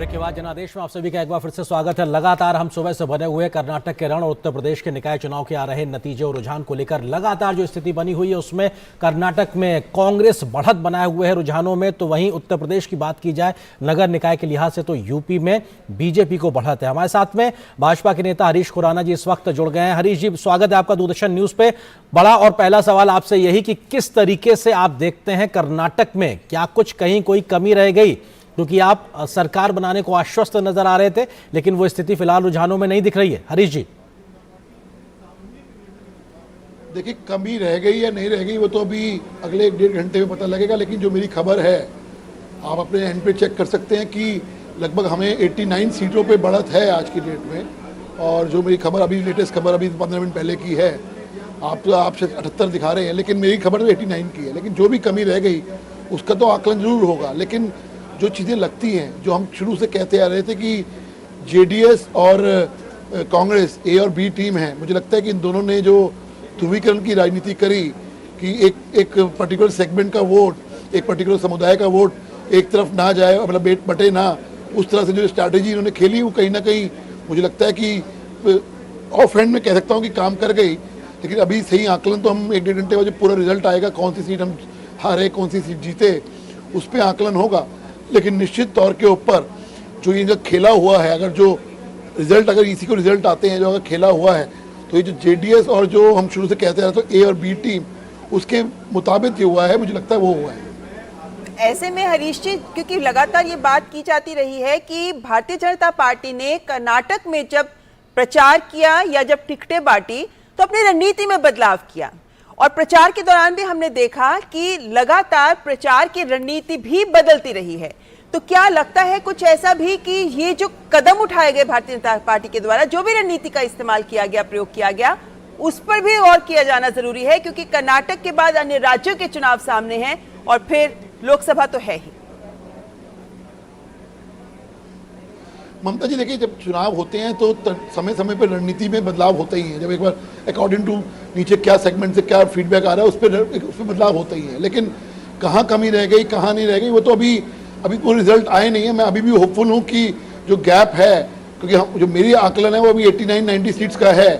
Break के बाद जनादेश में आप सभी का एक बार फिर से स्वागत है। लगातार हम सुबह से बने हुए कर्नाटक के रण और उत्तर प्रदेश के निकाय चुनाव के आ रहे नतीजे और रुझान को लेकर लगातार जो स्थिति बनी हुई है उसमें कर्नाटक में कांग्रेस बढ़त बनाए हुए है रुझानों में, तो वहीं उत्तर प्रदेश की बात की जाए नगर निकाय के लिहाज से तो यूपी में बीजेपी को बढ़त है। हमारे साथ में भाजपा के नेता हरीश खुराना जी इस वक्त जुड़ गए हैं। हरीश जी, स्वागत है आपका दूरदर्शन न्यूज पे। बड़ा और पहला सवाल आपसे यही कि किस तरीके से आप देखते हैं कर्नाटक में, क्या कुछ कहीं कोई कमी रह गई? क्योंकि आप सरकार बनाने को आश्वस्त नजर आ रहे थे, लेकिन वो स्थिति फिलहाल रुझानों में नहीं दिख रही है। हरीश जी, देखिए, कमी रह गई या नहीं रह गई वो तो अभी अगले 1-1.5 घंटे में पता लगेगा। लेकिन जो मेरी खबर है, आप अपने एंड पे चेक कर सकते हैं कि लगभग हमें 89 सीटों पे बढ़त है आज की डेट में। और जो मेरी खबर अभी लेटेस्ट खबर अभी 15 मिनट पहले की है, आप तो आपसे 78 दिखा रहे हैं, लेकिन मेरी खबर तो 89 की है। लेकिन जो भी कमी रह गई उसका तो आकलन जरूर होगा। लेकिन जो चीज़ें लगती हैं, जो हम शुरू से कहते आ रहे थे कि जेडीएस और कांग्रेस ए और बी टीम है, मुझे लगता है कि इन दोनों ने जो ध्रुवीकरण की राजनीति करी कि एक पर्टिकुलर सेगमेंट का वोट, एक पर्टिकुलर समुदाय का वोट एक तरफ ना जाए, मतलब बटे ना, उस तरह से जो स्ट्रैटेजी इन्होंने खेली वो कहीं ना कहीं मुझे लगता है कि ऑफ हैंड में कह सकता हूँ कि काम कर गई। लेकिन अभी सही आकलन तो हम 1-1.5 घंटे बाद जो पूरा रिजल्ट आएगा, कौन सी सीट हम हारे, कौन सी सीट जीते, उस पर आकलन होगा। लेकिन निश्चित तौर के ऊपर जो इनका खेला हुआ है, अगर जो रिजल्ट, अगर इसी को रिजल्ट आते हैं जो अगर खेला हुआ है, तो ये जो जेडीएस और जो हम शुरू से कहते हैं तो ए और बी टीम, उसके मुताबिक ये हुआ है, मुझे लगता है वो हुआ है। ऐसे में हरीश जी, क्योंकि लगातार ये बात की जाती रही है कि भारतीय जनता पार्टी ने कर्नाटक में जब प्रचार किया या जब टिकटें बांटी तो अपनी रणनीति में बदलाव किया, और प्रचार के दौरान भी हमने देखा कि लगातार प्रचार की रणनीति भी बदलती रही है। तो क्या लगता है कुछ ऐसा भी कि ये जो कदम उठाए गए भारतीय जनता पार्टी के द्वारा, जो भी रणनीति का इस्तेमाल किया गया, प्रयोग किया गया, उस पर भी गौर किया जाना जरूरी है? क्योंकि कर्नाटक के बाद अन्य राज्यों के चुनाव सामने हैं और फिर लोकसभा तो है ही। ममता जी, देखिए, जब चुनाव होते हैं तो समय समय पर रणनीति में बदलाव होता ही है। जब एक बार अकॉर्डिंग टू नीचे क्या सेगमेंट से क्या फीडबैक आ रहा है उस पर बदलाव होता ही है। लेकिन कहाँ कमी रह गई, कहाँ नहीं रह गई, वो तो अभी कोई रिजल्ट आए नहीं है। मैं अभी भी होपफुल हूँ कि जो गैप है, क्योंकि जो मेरी आकलन है वो अभी 89-90 सीट्स का है,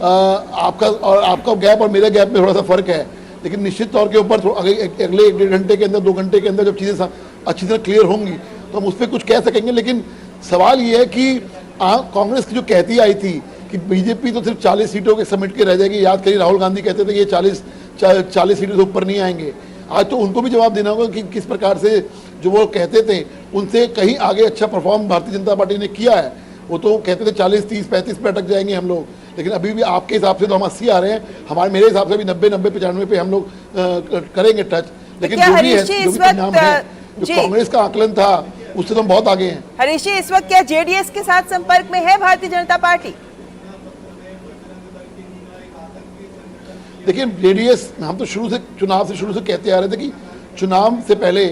आपका गैप और मेरे गैप में थोड़ा सा फर्क है। लेकिन निश्चित तौर के ऊपर अगले 1-1.5 घंटे के अंदर, 2 घंटे के अंदर जब चीज़ें अच्छी तरह क्लियर होंगी तो हम उस पर कुछ कह सकेंगे। लेकिन सवाल ये है कि कांग्रेस की जो कहती आई थी कि बीजेपी तो सिर्फ 40 सीटों के समेट के रह जाएगी, याद करिए राहुल गांधी कहते थे कि ये 40 सीटों से ऊपर नहीं आएंगे। आज तो उनको भी जवाब देना होगा कि किस प्रकार से जो वो कहते थे उनसे कहीं आगे अच्छा परफॉर्म भारतीय जनता पार्टी ने किया है। वो तो कहते थे 40, 30, 35 पे अटक जाएंगे हम लोग, लेकिन अभी भी आपके हिसाब से तो हम 80 आ रहे हैं, मेरे हिसाब से भी 90, 95 पे हम लोग करेंगे टच। लेकिन जो भी है, जो भी परिणाम है, जो कांग्रेस का आकलन था उससे तो हम बहुत आगे हैं। हरीश जी, इस वक्त क्या जेडीएस के साथ संपर्क में है भारतीय जनता पार्टी? देखिए, जेडीएस, हम तो शुरू से कहते आ रहे थे कि चुनाव से पहले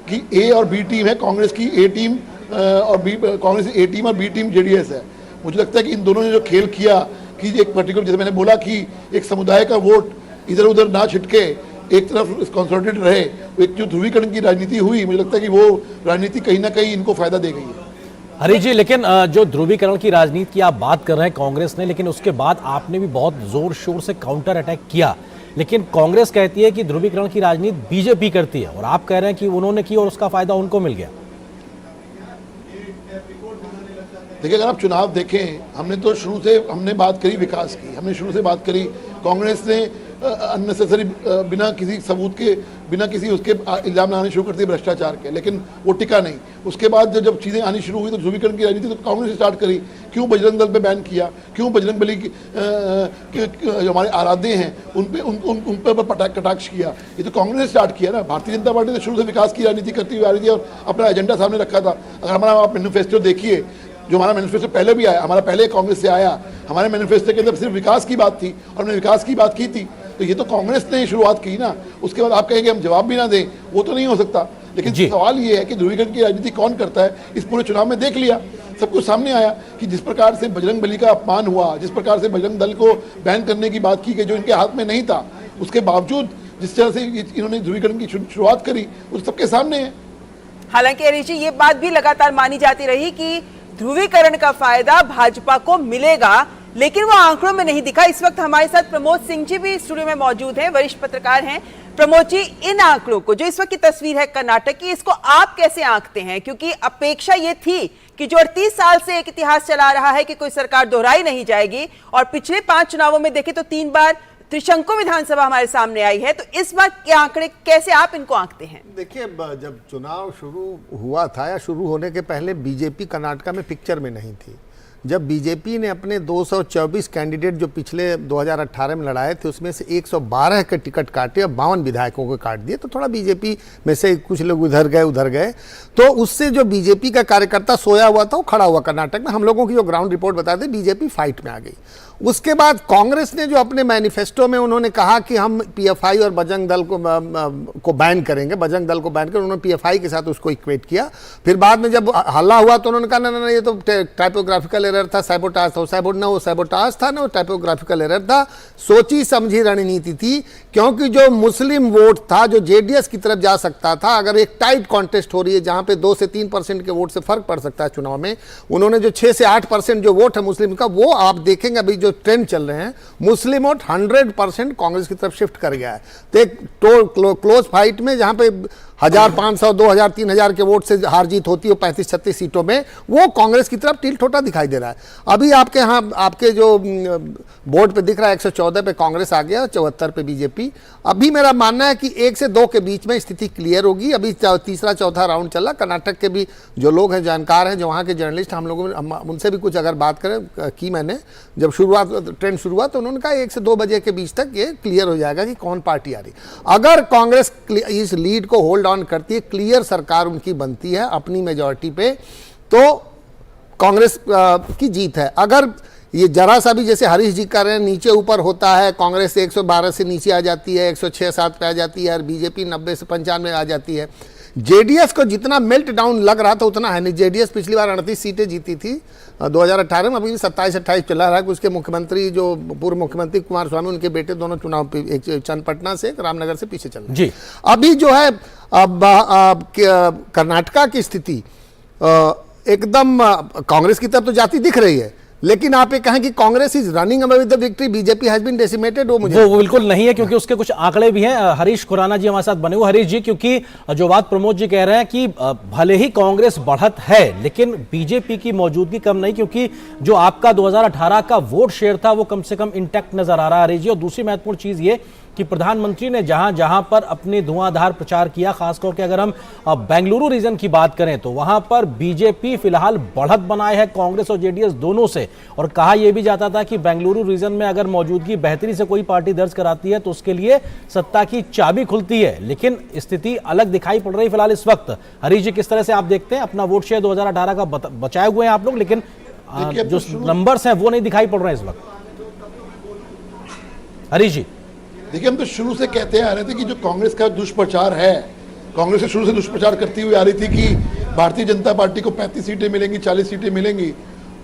कि ए और बी टीम है, कांग्रेस की ए टीम कांग्रेस की ए टीम और बी टीम जेडीएस है। मुझे लगता है कि इन दोनों ने जो खेल किया कि एक पर्टिकुलर, जैसे मैंने बोला कि एक समुदाय का वोट इधर उधर ना छिटके, एक तरफ कंसोलिडेटेड रहे, एक जो ध्रुवीकरण की राजनीति हुई, मुझे लगता है कि वो राजनीति कहीं ना कहीं इनको फायदा दे गई है। हरीश जी, लेकिन जो ध्रुवीकरण की राजनीति की आप बात कर रहे हैं कांग्रेस ने, लेकिन उसके बाद आपने भी बहुत जोर शोर से काउंटर अटैक किया। लेकिन कांग्रेस कहती है कि ध्रुवीकरण की राजनीति बीजेपी करती है, और आप कह रहे हैं कि उन्होंने की और उसका फायदा उनको मिल गया। देखिए, अगर आप चुनाव देखें, हमने तो शुरू से बात करी विकास की, हमने शुरू से बात करी। कांग्रेस ने अननेसेसरी, बिना किसी सबूत के, बिना किसी उसके इल्जाम लगाने शुरू कर दिए भ्रष्टाचार के, लेकिन वो टिका नहीं। उसके बाद जब चीज़ें आनी शुरू हुई तो ध्रुवीकरण की राजनीति तो कांग्रेस ने स्टार्ट करी। क्यों बजरंग दल पे बैन किया, क्यों बजरंग बली जो हमारे आराध्य हैं उन पर कटाक्ष किया, ये तो कांग्रेस ने स्टार्ट किया ना। भारतीय जनता पार्टी तो शुरू से विकास की राजनीति करती हुई आ रही थी और अपना एजेंडा सामने रखा था। अगर हमारा आप मैनिफेस्टो देखिए, जो हमारा मैनिफेस्टो पहले भी आया, हमारा पहले कांग्रेस से आया, हमारे मैनिफेस्टो के अंदर सिर्फ विकास की बात थी और हमने विकास की बात की थी। तो ये तो कांग्रेस ने शुरुआत की ना। उसके बाद आप कहेंगे हम जवाब भी ना दें, वो तो नहीं हो सकता। लेकिन सवाल ये है कि ध्रुवीकरण की राजनीति कौन करता है। इस पूरे चुनाव में देख लिया, सब कुछ सामने आया कि जिस प्रकार से बजरंग बली का अपमान हुआ, जिस प्रकार से बजरंग दल को बैन करने की बात की गई जो इनके हाथ में नहीं था, उसके बावजूद जिस तरह से इन्होंने ध्रुवीकरण की शुरुआत करी, उस सबके सामने है। हालांकि हरीश जी, ये बात भी लगातार मानी जाती रही कि ध्रुवीकरण का फायदा भाजपा को मिलेगा, लेकिन वो आंकड़ों में नहीं दिखा। इस वक्त हमारे साथ प्रमोद सिंह जी भी स्टूडियो में मौजूद हैं, वरिष्ठ पत्रकार हैं। प्रमोद जी, इन आंकड़ों को, जो इस वक्त की तस्वीर है कर्नाटक की, इसको आप कैसे आंकते हैं? क्योंकि अपेक्षा ये थी कि जो 38 साल से एक इतिहास चला रहा है कि कोई सरकार दोहराई नहीं जाएगी, और पिछले 5 चुनावों में देखें तो 3 बार त्रिशंकु विधानसभा हमारे सामने आई है, तो इस बार के आंकड़े कैसे आप इनको आंकते हैं? देखिए, जब चुनाव शुरू हुआ था या शुरू होने के पहले बीजेपी कर्नाटका में पिक्चर में नहीं थी। जब बीजेपी ने अपने 224 कैंडिडेट जो पिछले 2018 में लड़ाए थे उसमें से 112 के टिकट काटे और 52 विधायकों को काट दिए, तो थोड़ा बीजेपी में से कुछ लोग उधर गए, तो उससे जो बीजेपी का कार्यकर्ता सोया हुआ था वो खड़ा हुआ कर्नाटक में। हम लोगों की जो ग्राउंड रिपोर्ट बताते बीजेपी फाइट में आ गई। उसके बाद कांग्रेस ने जो अपने मैनिफेस्टो में उन्होंने कहा कि हम पीएफआई और बजरंग दल को बैन करेंगे, बजरंग दल को बैन कर, उन्होंने पीएफआई के साथ उसको इक्वेट किया। फिर बाद में जब हल्ला हुआ तो उन्होंने कहा ना ये तो टाइपोग्राफिकल एरर था, सैबोटाज था। वो सैबोटाज था ना, वो टाइपोग्राफिकल एरर था। सोची समझी रणनीति थी, क्योंकि जो मुस्लिम वोट था जो जेडीएस की तरफ जा सकता था, अगर एक टाइट कॉन्टेस्ट हो रही है जहां पे 2 से 3% के वोट से फर्क पड़ सकता है चुनाव में, उन्होंने जो 6 से 8% जो वोट है मुस्लिम का, वो आप देखेंगे अभी जो ट्रेंड चल रहे हैं, मुस्लिम वोट 100% कांग्रेस की तरफ शिफ्ट कर गया है। तो एक क्लोज फाइट में जहां पे 1500, 2000, 3000 के वोट से हार जीत होती है 35-36 सीटों में, वो कांग्रेस की तरफ टिल्ट होता दिखाई दे रहा है। अभी आपके यहाँ आपके जो बोर्ड पे दिख रहा है 114 पे कांग्रेस आ गया, 74 पे बीजेपी। अभी मेरा मानना है कि 1 से 2 के बीच में स्थिति क्लियर होगी। अभी तीसरा चौथा राउंड चला। कर्नाटक के भी जो लोग हैं, जानकार हैं, जो वहाँ के जर्नलिस्ट, हम लोगों उनसे भी कुछ अगर बात करें की मैंने, जब ट्रेंड शुरू हुआ तो उन्होंने कहा 1 से 2 बजे के बीच तक ये क्लियर हो जाएगा कि कौन पार्टी आ रही। अगर कांग्रेस इस लीड को होल्ड ऑन करती है, क्लियर सरकार उनकी बनती है अपनी मेजॉरिटी पे, तो कांग्रेस की जीत है। अगर ये जरा सा भी, जैसे हरीश जी कर रहे हैं, नीचे ऊपर होता है, कांग्रेस 112 से नीचे आ जाती है, 106-7 पे आ जाती है, और बीजेपी 90 से 95 आ जाती है। जेडीएस को जितना मेल्ट डाउन लग रहा था उतना है नहीं। जेडीएस पिछली बार 38 सीटें जीती थी 2018 में, अभी 27-28 चला रहा है। उसके मुख्यमंत्री, जो पूर्व मुख्यमंत्री कुमार स्वामी, उनके बेटे दोनों चुनाव पे, एक चन्नपटना से, एक रामनगर से पीछे चल रहे हैं। अभी जो है अब कर्नाटका की स्थिति एकदम कांग्रेस की तरफ तो जाती दिख रही है, लेकिन आप ये कहें कि Congress is running away with the victory, BJP has been decimated, वो बिल्कुल नहीं है, क्योंकि उसके कुछ आंकड़े भी हैं। हरीश खुराना जी हमारे साथ बने हुए। हरीश जी, क्योंकि जो बात प्रमोद जी कह रहे हैं कि भले ही कांग्रेस बढ़त है, लेकिन बीजेपी की मौजूदगी कम नहीं, क्योंकि जो आपका 2018 का वोट शेयर था वो कम से कम इंटैक्ट नजर आ रहा है हरीश जी। और दूसरी महत्वपूर्ण चीज ये कि प्रधानमंत्री ने जहां जहां पर अपने धुआंधार प्रचार किया, खासतौर के अगर हम बेंगलुरु रीजन की बात करें, तो वहां पर बीजेपी फिलहाल बढ़त बनाए है कांग्रेस और जेडीएस दोनों से। और कहा यह भी जाता था कि बेंगलुरु रीजन में अगर मौजूदगी बेहतरी से कोई पार्टी दर्ज कराती है तो उसके लिए सत्ता की चाबी खुलती है, लेकिन स्थिति अलग दिखाई पड़ रही फिलहाल इस वक्त। हरीश जी, किस तरह से आप देखते हैं? अपना वोट शेयर 2018 का बचाए हुए हैं आप लोग, लेकिन जो नंबर्स हैं वो नहीं दिखाई पड़ रहे हैं इस वक्त। हरीश जी, देखिए, हम तो शुरू से कहते आ रहे थे कि जो कांग्रेस का दुष्प्रचार है, कांग्रेस शुरू से दुष्प्रचार करती हुई आ रही थी कि भारतीय जनता पार्टी को 35 सीटें मिलेंगी, 40 सीटें मिलेंगी,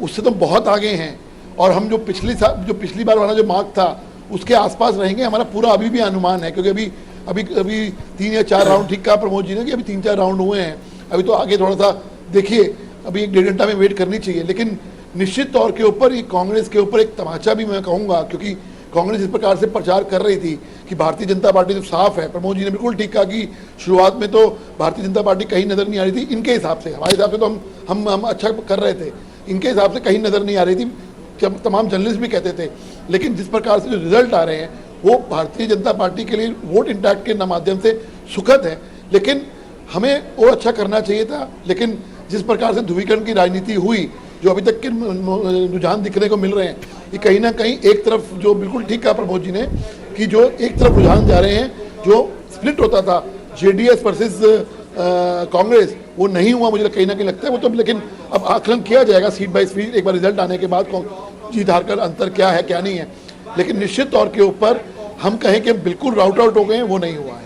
उससे तो बहुत आगे हैं। और हम जो पिछली बार वाला जो मार्क था उसके आसपास रहेंगे, हमारा पूरा अभी भी अनुमान है। क्योंकि अभी 3 या 4 राउंड, ठीक कहा प्रमोद जी ने कि अभी 3-4 राउंड हुए हैं, अभी तो आगे थोड़ा सा देखिए, अभी 1-1.5 घंटा में वेट करनी चाहिए। लेकिन निश्चित तौर के ऊपर ये कांग्रेस के ऊपर एक तमाचा भी मैं कहूँगा, क्योंकि कांग्रेस इस प्रकार से प्रचार कर रही थी कि भारतीय जनता पार्टी तो साफ है। प्रमोद जी ने बिल्कुल ठीक कहा कि शुरुआत में तो भारतीय जनता पार्टी कहीं नजर नहीं आ रही थी, इनके हिसाब से। हमारे हिसाब से तो हम अच्छा कर रहे थे, इनके हिसाब से कहीं नजर नहीं आ रही थी, जब तमाम जर्नलिस्ट भी कहते थे। लेकिन जिस प्रकार से जो रिजल्ट आ रहे हैं वो भारतीय जनता पार्टी के लिए वोट इंटैक्ट के माध्यम से सुखद है, लेकिन हमें और अच्छा करना चाहिए था। लेकिन जिस प्रकार से ध्रुवीकरण की राजनीति हुई, जो अभी तक के रुझान दिखने को मिल रहे हैं, ये कहीं ना कहीं एक तरफ, जो बिल्कुल ठीक कहा प्रमोद जी ने, कि जो एक तरफ रुझान जा रहे हैं, जो स्प्लिट होता था जेडीएस वर्सेस कांग्रेस, वो नहीं हुआ, मुझे कहीं ना कहीं लगता है वो तो। लेकिन अब आकलन किया जाएगा सीट बाई सीट, एक बार रिजल्ट आने के बाद जीत हार कर अंतर क्या है क्या नहीं है। लेकिन निश्चित तौर के ऊपर हम कहें कि बिल्कुल राउट आउट हो गए हैं, वो नहीं हुआ है।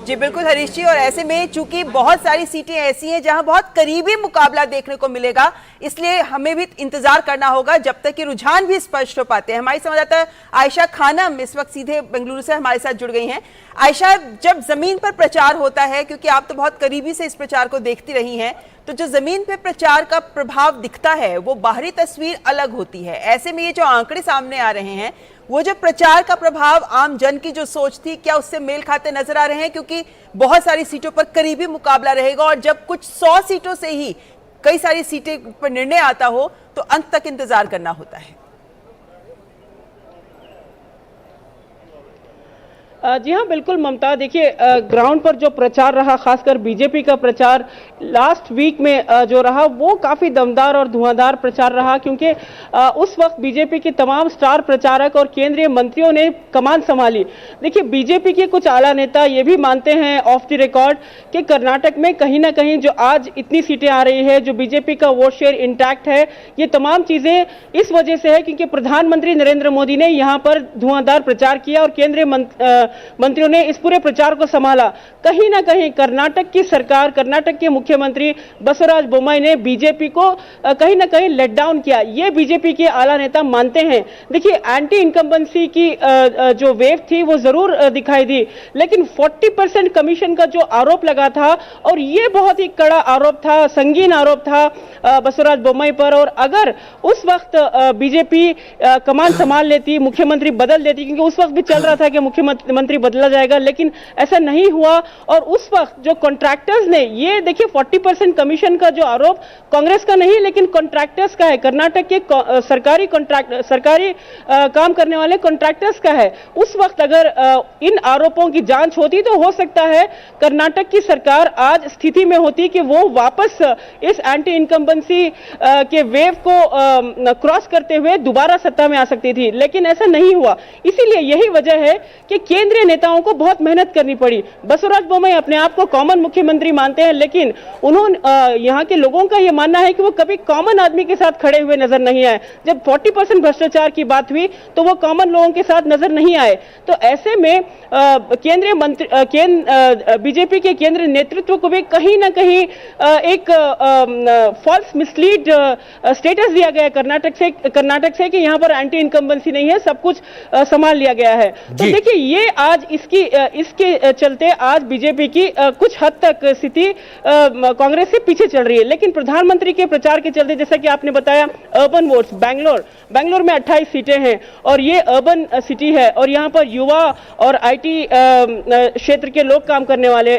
जी बिल्कुल हरीश जी, और ऐसे में चूंकि बहुत सारी सीटें ऐसी हैं जहां बहुत करीबी मुकाबला देखने को मिलेगा, इसलिए हमें भी इंतजार करना होगा जब तक कि रुझान भी स्पष्ट हो पाते हैं। हमारी संवाददाता आयशा खानम इस वक्त सीधे बेंगलुरु से हमारे साथ जुड़ गई हैं। आयशा, जब जमीन पर प्रचार होता है, क्योंकि आप तो बहुत करीबी से इस प्रचार को देखती रही हैं, तो जो जमीन पे प्रचार का प्रभाव दिखता है वो बाहरी तस्वीर अलग होती है। ऐसे में ये जो आंकड़े सामने आ रहे हैं, वो जो प्रचार का प्रभाव आम जन की जो सोच थी, क्या उससे मेल खाते नजर आ रहे हैं? क्योंकि बहुत सारी सीटों पर करीबी मुकाबला रहेगा और जब कुछ 100 सीटों से ही कई सारी सीटें पर निर्णय आता हो तो अंत तक इंतजार करना होता है। जी हाँ, बिल्कुल ममता, देखिए ग्राउंड पर जो प्रचार रहा, खासकर बीजेपी का प्रचार लास्ट वीक में जो रहा, वो काफ़ी दमदार और धुआंधार प्रचार रहा, क्योंकि उस वक्त बीजेपी के तमाम स्टार प्रचारक और केंद्रीय मंत्रियों ने कमान संभाली। देखिए, बीजेपी के कुछ आला नेता ये भी मानते हैं ऑफ द रिकॉर्ड कि कर्नाटक में कहीं ना कहीं जो आज इतनी सीटें आ रही है, जो बीजेपी का वोट शेयर इंटैक्ट है, ये तमाम चीज़ें इस वजह से है क्योंकि प्रधानमंत्री नरेंद्र मोदी ने यहाँ पर धुआंधार प्रचार किया और केंद्रीय मंत्रियों ने इस पूरे प्रचार को संभाला। कहीं ना कहीं कर्नाटक की सरकार, कर्नाटक के मुख्यमंत्री बसवराज बोम्मई ने बीजेपी को कहीं ना कहीं लेट डाउन किया, ये बीजेपी के आला नेता मानते हैं। देखिए, एंटी इनकम्बेंसी की जो वेव थी वो जरूर दिखाई दी, लेकिन 40% कमीशन का जो आरोप लगा था, और ये बहुत ही कड़ा आरोप था, संगीन आरोप था बसवराज बोम्मई पर, और अगर उस वक्त बीजेपी कमान संभाल लेती, मुख्यमंत्री बदल देती, क्योंकि उस वक्त भी चल रहा था कि मुख्यमंत्री बदला जाएगा, लेकिन ऐसा नहीं हुआ। और उस वक्त जो कॉन्ट्रैक्टर्स ने, ये देखिए 40% कमीशन का जो आरोप कांग्रेस का नहीं लेकिन कॉन्ट्रैक्टर्स का है, कर्नाटक के सरकारी काम करने वाले कॉन्ट्रैक्टर्स का है। उस वक्त अगर इन आरोपों की जांच होती तो हो सकता है कर्नाटक की सरकार आज स्थिति में होती कि वो वापस इस एंटी इनकम्बेंसी के वेव को क्रॉस करते हुए दोबारा सत्ता में आ सकती थी, लेकिन ऐसा नहीं हुआ। इसीलिए यही वजह है कि केंद्रीय नेताओं को बहुत मेहनत करनी पड़ी। बसवराज बोम्मई अपने आप को कॉमन मुख्यमंत्री मानते हैं, लेकिन उन्होंने यहाँ के लोगों का यह मानना है कि वो कभी कॉमन आदमी के साथ खड़े हुए नजर नहीं आए। जब 40% भ्रष्टाचार की बात हुई तो वो कॉमन लोगों के साथ नजर नहीं आए। तो ऐसे में केंद्रीय मंत्री बीजेपी के केंद्रीय नेतृत्व को भी कहीं ना कहीं एक फॉल्स मिसलीड स्टेटस दिया गया कर्नाटक से कि यहाँ पर एंटी इनकम्बेंसी नहीं है, सब कुछ संभाल लिया गया है। तो देखिए, ये आज इसके चलते आज बीजेपी की कुछ हद तक स्थिति कांग्रेस से पीछे चल रही है, लेकिन प्रधानमंत्री के प्रचार के चलते, जैसा कि आपने बताया, अर्बन वोट्स, बैंगलोर में 28 सीटें हैं और ये अर्बन सिटी है, और यहाँ पर युवा और आईटी क्षेत्र के लोग काम करने वाले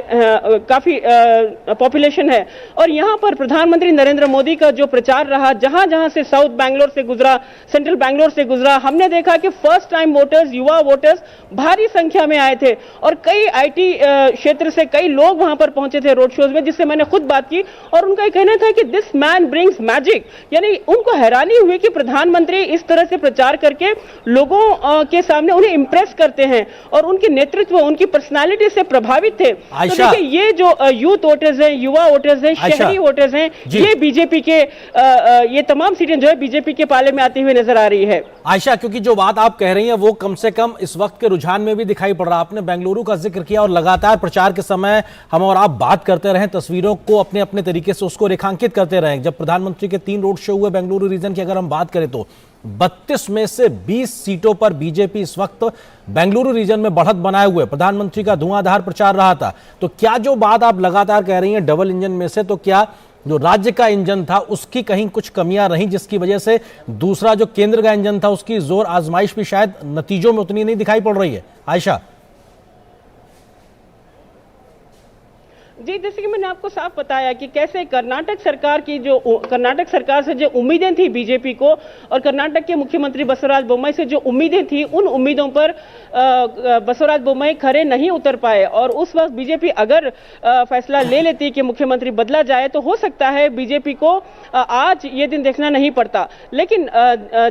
काफी पॉपुलेशन है। और यहाँ पर प्रधानमंत्री नरेंद्र मोदी का जो प्रचार रहा, जहां जहां से साउथ बैंगलोर से गुजरा, सेंट्रल बैंगलोर से गुजरा, हमने देखा कि फर्स्ट टाइम वोटर्स, युवा वोटर्स भारी संख्या में आए थे और कई आईटी क्षेत्र से कई लोग वहां पर पहुंचे थे रोड शोज में, जिससे मैंने खुद बात की और उनका कहना था कि दिस मैन ब्रिंग्स मैजिक, यानी उनको हैरानी हुई कि प्रधानमंत्री इस तरह से प्रचार करके लोगों के सामने उन्हें इंप्रेस करते हैं और उनके नेतृत्व, उनकी पर्सनालिटी से प्रभावित थे। तो देखिए, ये जो यूथ वोटर्स हैं, युवा वोटर्स हैं, शहरी वोटर्स हैं, ये बीजेपी के ये तमाम सीटें जो है बीजेपी के पाले में आती हुई नजर आ रही है। आयशा, क्योंकि जो बात आप कह रही हैं वो कम से कम इस वक्त के रुझान में भी दिखाई पड़ रहा। आपने बेंगलुरु का जिक्र किया और लगातार प्रचार के समय हम और आप बात करते रहे, तस्वीरों को अपने अपने तरीके से उसको रेखांकित करते रहे। जब प्रधानमंत्री के 3 रोड शो हुए बेंगलुरु रीजन की अगर हम बात करें तो 32 में से 20 सीटों पर बीजेपी इस वक्त बेंगलुरु रीजन में बढ़त बनाए हुए प्रधानमंत्री का धुआंधार प्रचार रहा था। तो क्या जो बात आप लगातार कह रही हैं डबल इंजन में से, तो क्या जो राज्य का इंजन था उसकी कहीं कुछ कमियां रहीं जिसकी वजह से दूसरा जो केंद्र का इंजन था उसकी जोर आजमाइश भी शायद नतीजों में उतनी नहीं दिखाई पड़ रही है? आयशा जी, जैसे कि मैंने आपको साफ बताया कि कैसे कर्नाटक सरकार से जो उम्मीदें थी बीजेपी को और कर्नाटक के मुख्यमंत्री बसवराज बोम्मई से जो उम्मीदें थी, उन उम्मीदों पर बसवराज बोम्मई खरे नहीं उतर पाए। और उस वक्त बीजेपी अगर फैसला ले लेती कि मुख्यमंत्री बदला जाए तो हो सकता है बीजेपी को आज ये दिन देखना नहीं पड़ता। लेकिन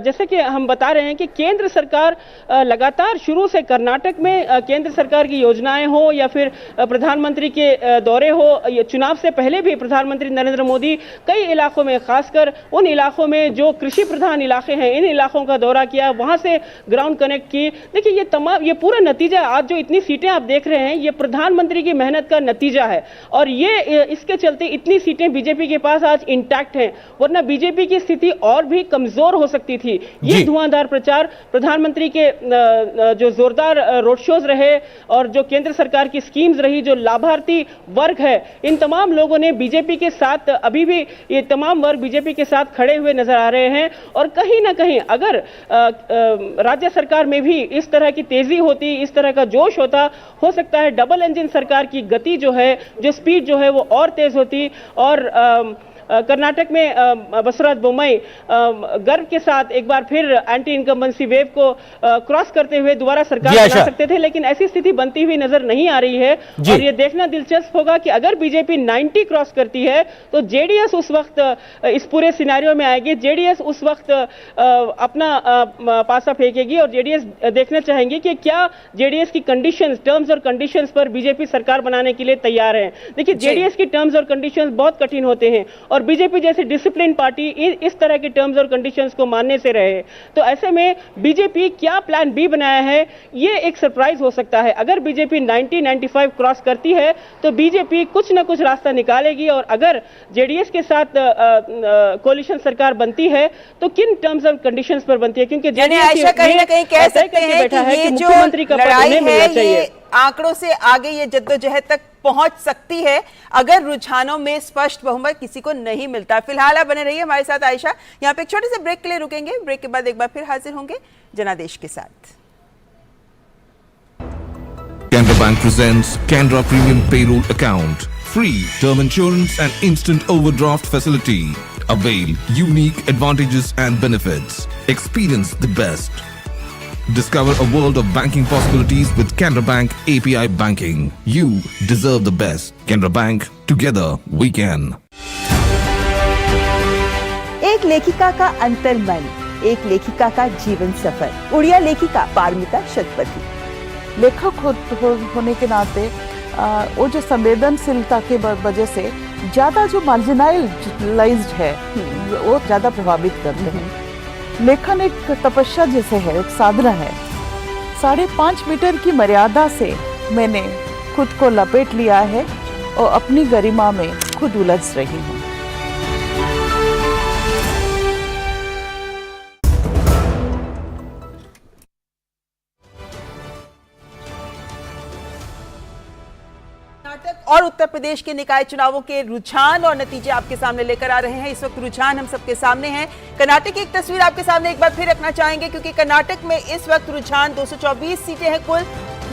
जैसे कि हम बता रहे हैं कि केंद्र सरकार लगातार शुरू से कर्नाटक में केंद्र सरकार की योजनाएं हो या फिर प्रधानमंत्री के दौरे हो, ये चुनाव से पहले भी प्रधानमंत्री नरेंद्र मोदी कई इलाकों में, खासकर उन इलाकों में जो कृषि प्रधान इलाके हैं, इन इलाकों का दौरा किया, वहां से ग्राउंड कनेक्ट की। देखिए ये पूरा नतीजा, आज जो इतनी सीटें आप देख रहे हैं, ये प्रधानमंत्री की मेहनत का नतीजा है। और ये इसके चलते इतनी सीटें बीजेपी के पास आज इंटैक्ट हैं, वरना बीजेपी की स्थिति और भी कमजोर हो सकती थी। ये धुआंधार प्रचार, प्रधानमंत्री के जो जोरदार रोड शोज रहे और जो केंद्र सरकार की स्कीम्स रही, जो लाभार्थी वर्ग है, इन तमाम लोगों ने बीजेपी के साथ, अभी भी ये तमाम वर्ग बीजेपी के साथ खड़े हुए नजर आ रहे हैं। और कहीं ना कहीं अगर राज्य सरकार में भी इस तरह की तेजी होती, इस तरह का जोश होता, हो सकता है डबल इंजन सरकार की गति जो है, जो स्पीड जो है, वो और तेज होती और कर्नाटक में बसवराज बोम्मई गर्व के साथ एक बार फिर एंटी इनकम्बेंसी वेव को क्रॉस करते हुए दोबारा सरकार बना सकते थे, लेकिन ऐसी स्थिति बनती हुई नजर नहीं आ रही है। और ये देखना दिलचस्प होगा कि अगर बीजेपी 90 क्रॉस करती है तो जेडीएस उस वक्त इस पूरे सिनेरियो में आएगी, जेडीएस उस वक्त अपना पासा फेंकेगी और जेडीएस देखना चाहेंगे कि क्या जेडीएस की कंडीशंस, टर्म्स और कंडीशंस पर बीजेपी सरकार बनाने के लिए तैयार है। देखिए, जेडीएस की टर्म्स और कंडीशंस बहुत कठिन होते हैं और बीजेपी जैसी डिसिप्लिन पार्टी इस तरह के टर्म्स और कंडीशंस को मानने से रहे। तो ऐसे में बीजेपी क्या प्लान बी बनाया है, ये एक सरप्राइज हो सकता है। अगर बीजेपी 90-95 क्रॉस करती है तो बीजेपी कुछ ना कुछ रास्ता निकालेगी, और अगर जेडीएस के साथ कोalition सरकार बनती है तो किन टर्म्स और कंडीशंस पर बनती है, क्योंकि आयशा कहीं ना कहीं कह सकते हैं कि ये जो लड़ाई है ये आंकड़ों से आगे ये जद्दोजहद तक पहुंच सकती है अगर रुझानों में स्पष्ट बहुमत किसी को नहीं मिलता। फिलहाल आप बने रहिए हमारे साथ आयशा। यहाँ पे एक छोटे से ब्रेक के लिए रुकेंगे, ब्रेक के बाद एक बार फिर हाजिर होंगे जनादेश के साथ। Canara Bank presents Canara Premium Payroll Account. Free term insurance and instant overdraft facility. Avail unique advantages and benefits. Experience the best. Discover a world of banking possibilities with Canara Bank API Banking. You deserve the best. Canara Bank, together we can. एक लेखिका का अंतर्मन, एक लेखिका का जीवन सफर। उड़िया लेखिका पारमिता शतपथी। लेखक होने के नाते वो जो संवेदनशीलता के वजह से ज्यादा जो मार्जिनलाइज्ड है वो ज्यादा प्रभावित करते हैं। लेखन एक तपस्या जैसे है, एक साधना है। 5.5 मीटर की मर्यादा से मैंने खुद को लपेट लिया है और अपनी गरिमा में खुद उलझ रही हूँ। और उत्तर प्रदेश के निकाय चुनावों के रुझान और नतीजे आपके सामने लेकर आ रहे हैं। इस वक्त रुझान हम सबके सामने हैं। कर्नाटक की एक तस्वीर आपके सामने एक बार फिर रखना चाहेंगे, क्योंकि कर्नाटक में इस वक्त रुझान 224 सीटें हैं कुल।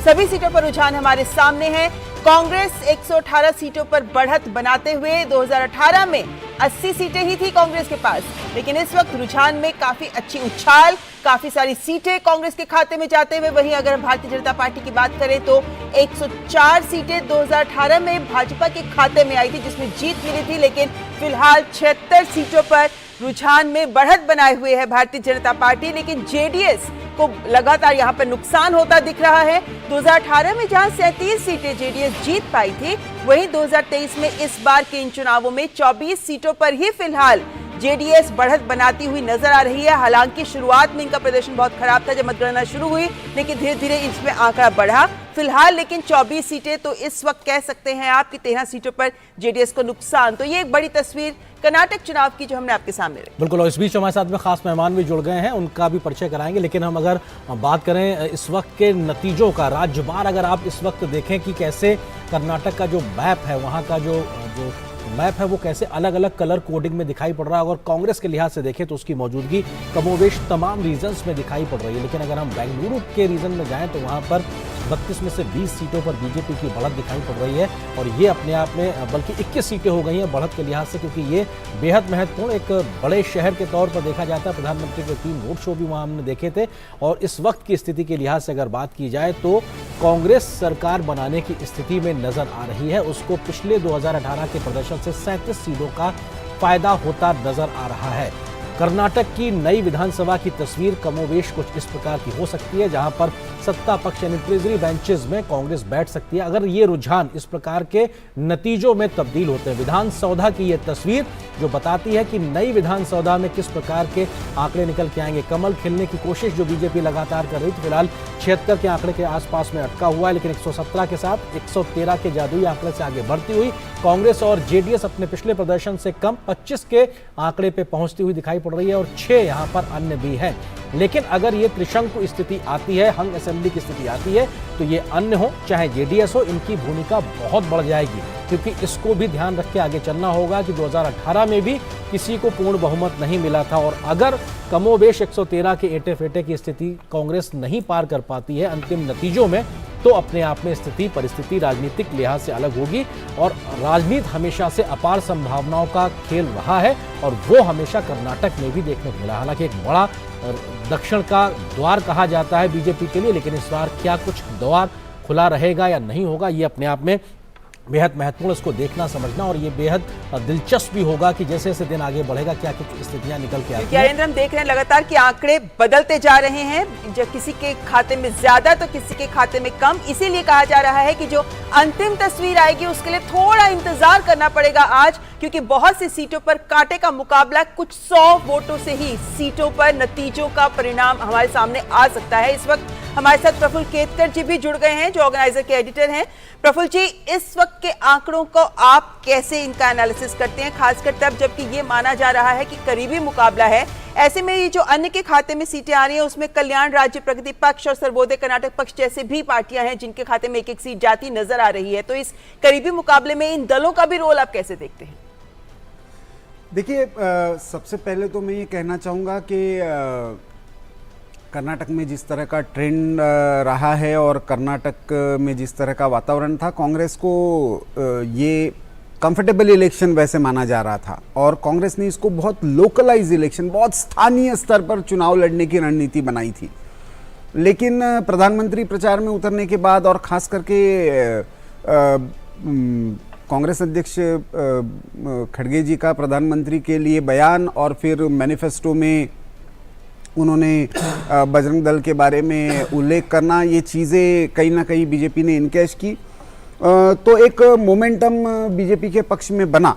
सभी सीटों पर रुझान हमारे सामने हैं। कांग्रेस 118 सीटों पर बढ़त बनाते हुए 2018 में 80 सीटें ही थी कांग्रेस के पास, लेकिन इस वक्त रुझान में काफी अच्छी उछाल, काफी सारी सीटें कांग्रेस के खाते में जाते हुए। वहीं अगर भारतीय जनता पार्टी की बात करें तो 104 सीटें 2018 में भाजपा के खाते में आई थी, जिसमें जीत मिली थी, लेकिन फिलहाल 76 सीटों पर रुझान में बढ़त बनाए हुए है भारतीय जनता पार्टी। लेकिन जेडीएस को लगातार यहां पर नुकसान होता दिख रहा है। 2018 में जहां 37 सीटें जेडीएस जीत पाई थी, वहीं 2023 में इस बार के इन चुनावों में 24 सीटों पर ही फिलहाल जेडीएस बढ़त बनाती हुई नजर आ रही है। हालांकि शुरुआत में इनका प्रदर्शन बहुत खराब था जब मतगणना शुरू हुई, लेकिन धीरे धीरे इसमें आंकड़ा बढ़ा। फिलहाल लेकिन 24 सीटें तो इस वक्त कह सकते हैं आप कि 13 सीटों पर जेडीएस को नुकसान। तो ये एक बड़ी तस्वीर कर्नाटक चुनाव की जो हमने आपके सामने रखी। बिल्कुल, और इस बीच हमारे साथ में खास मेहमान भी जुड़ गए हैं, उनका भी परिचय कराएंगे। लेकिन हम अगर बात करें इस वक्त के नतीजों का, राज्यवार अगर आप इस वक्त देखें कि कैसे कर्नाटक का जो मैप है, वहाँ का जो मैप है वो कैसे अलग अलग कलर कोडिंग में दिखाई पड़ रहा है। अगर कांग्रेस के लिहाज से देखें तो उसकी मौजूदगी कमोवेश तमाम रीजन्स में दिखाई पड़ रही है। लेकिन अगर हम बेंगलुरु के रीजन में जाएं तो वहाँ पर 32 में से 20 सीटों पर बीजेपी की बढ़त दिखाई पड़ रही है, और ये अपने आप में बल्कि 21 सीटें हो गई हैं बढ़त के लिहाज से, क्योंकि ये बेहद महत्वपूर्ण एक बड़े शहर के तौर पर देखा जाता है। प्रधानमंत्री के 3 रोड शो भी वहाँ हमने देखे थे, और इस वक्त की स्थिति के लिहाज से अगर बात की जाए तो कांग्रेस सरकार बनाने की स्थिति में नजर आ रही है। उसको पिछले 2018 के प्रदर्शन से 37 सीटों का फायदा होता नजर आ रहा है। कर्नाटक की नई विधानसभा की तस्वीर कमोवेश कुछ इस प्रकार की हो सकती है, जहां पर सत्ता पक्ष यानी ट्रेजरी बेंचेस में कांग्रेस बैठ सकती है अगर ये रुझान इस प्रकार के नतीजों में तब्दील होते हैं। विधानसभा की ये तस्वीर जो बताती है कि नई विधानसभा में किस प्रकार के आंकड़े निकल के आएंगे। कमल खिलने की कोशिश जो बीजेपी लगातार कर रही थी, फिलहाल 76 के आंकड़े के आसपास में अटका हुआ है, लेकिन 117 के साथ 113 के जादुई आंकड़े से आगे बढ़ती हुई कांग्रेस और जेडीएस अपने पिछले प्रदर्शन से कम 25 के आंकड़े पे पहुंचती हुई दिखाई पड़ रही है और 6 यहां पर अन्य भी हैं। लेकिन अगर ये त्रिशंकु स्थिति आती है, हंग असेंबली की स्थिति आती है, तो ये अन्य हो चाहे जेडीएस हो, इनकी भूमिका बहुत बढ़ जाएगी, क्योंकि इसको भी ध्यान रख के आगे चलना होगा कि 2018 में भी किसी को पूर्ण बहुमत नहीं मिला था और अगर कमोबेश 113 के एटे फेटे की स्थिति कांग्रेस नहीं पार कर पाती है अंतिम नतीजों में, तो अपने आप में स्थिति परिस्थिति राजनीतिक लिहाज से अलग होगी। और राजनीति हमेशा से अपार संभावनाओं का खेल रहा है और वो हमेशा कर्नाटक में भी देखने को मिला। हालांकि एक बड़ा दक्षिण का द्वार कहा जाता है बीजेपी के लिए, लेकिन इस बार क्या कुछ द्वार खुला रहेगा या नहीं होगा, ये अपने आप में बेहद महत्वपूर्ण, इसको देखना समझना और ये बेहद दिलचस्प भी होगा कि जैसे जैसे दिन आगे बढ़ेगा क्या कुछ स्थितियां निकल के आती हैं। हम देख रहे हैं लगातार कि आंकड़े बदलते जा रहे हैं, जो किसी के खाते में ज्यादा तो किसी के खाते में कम। इसीलिए कहा जा रहा है कि जो अंतिम तस्वीर आएगी उसके लिए थोड़ा इंतजार करना पड़ेगा आज, क्योंकि बहुत सी सीटों पर कांटे का मुकाबला, कुछ 100 वोटों से ही सीटों पर नतीजों का परिणाम हमारे सामने आ सकता है। इस वक्त हमारे साथ प्रफुल्ल केतकर जी भी जुड़ गए हैं, जो ऑर्गेनाइजर के एडिटर हैं। प्रफुल्ल जी, इस वक्त के आंकड़ों को आप कैसे इनका एनालिसिस करते हैं, खासकर तब जबकि ये माना जा रहा है कि करीबी मुकाबला है। ऐसे में ये जो अन्य के खाते में सीटें आ रही हैं उसमें कल्याण राज्य प्रगति पक्ष और सर्वोदय कर्नाटक पक्ष जैसे भी पार्टियां हैं जिनके खाते में एक एक सीट जाती नजर आ रही है, तो इस करीबी मुकाबले में इन दलों का भी रोल आप कैसे देखते हैं? देखिए, सबसे पहले तो मैं ये कहना चाहूँगा कि कर्नाटक में जिस तरह का ट्रेंड रहा है और कर्नाटक में जिस तरह का वातावरण था, कांग्रेस को ये कंफर्टेबल इलेक्शन वैसे माना जा रहा था और कांग्रेस ने इसको बहुत लोकलाइज इलेक्शन, बहुत स्थानीय स्तर पर चुनाव लड़ने की रणनीति बनाई थी। लेकिन प्रधानमंत्री प्रचार में उतरने के बाद और खास करके कांग्रेस अध्यक्ष खड़गे जी का प्रधानमंत्री के लिए बयान और फिर मैनिफेस्टो में उन्होंने बजरंग दल के बारे में उल्लेख करना, ये चीज़ें कहीं ना कहीं बीजेपी ने इनकैश की, तो एक मोमेंटम बीजेपी के पक्ष में बना।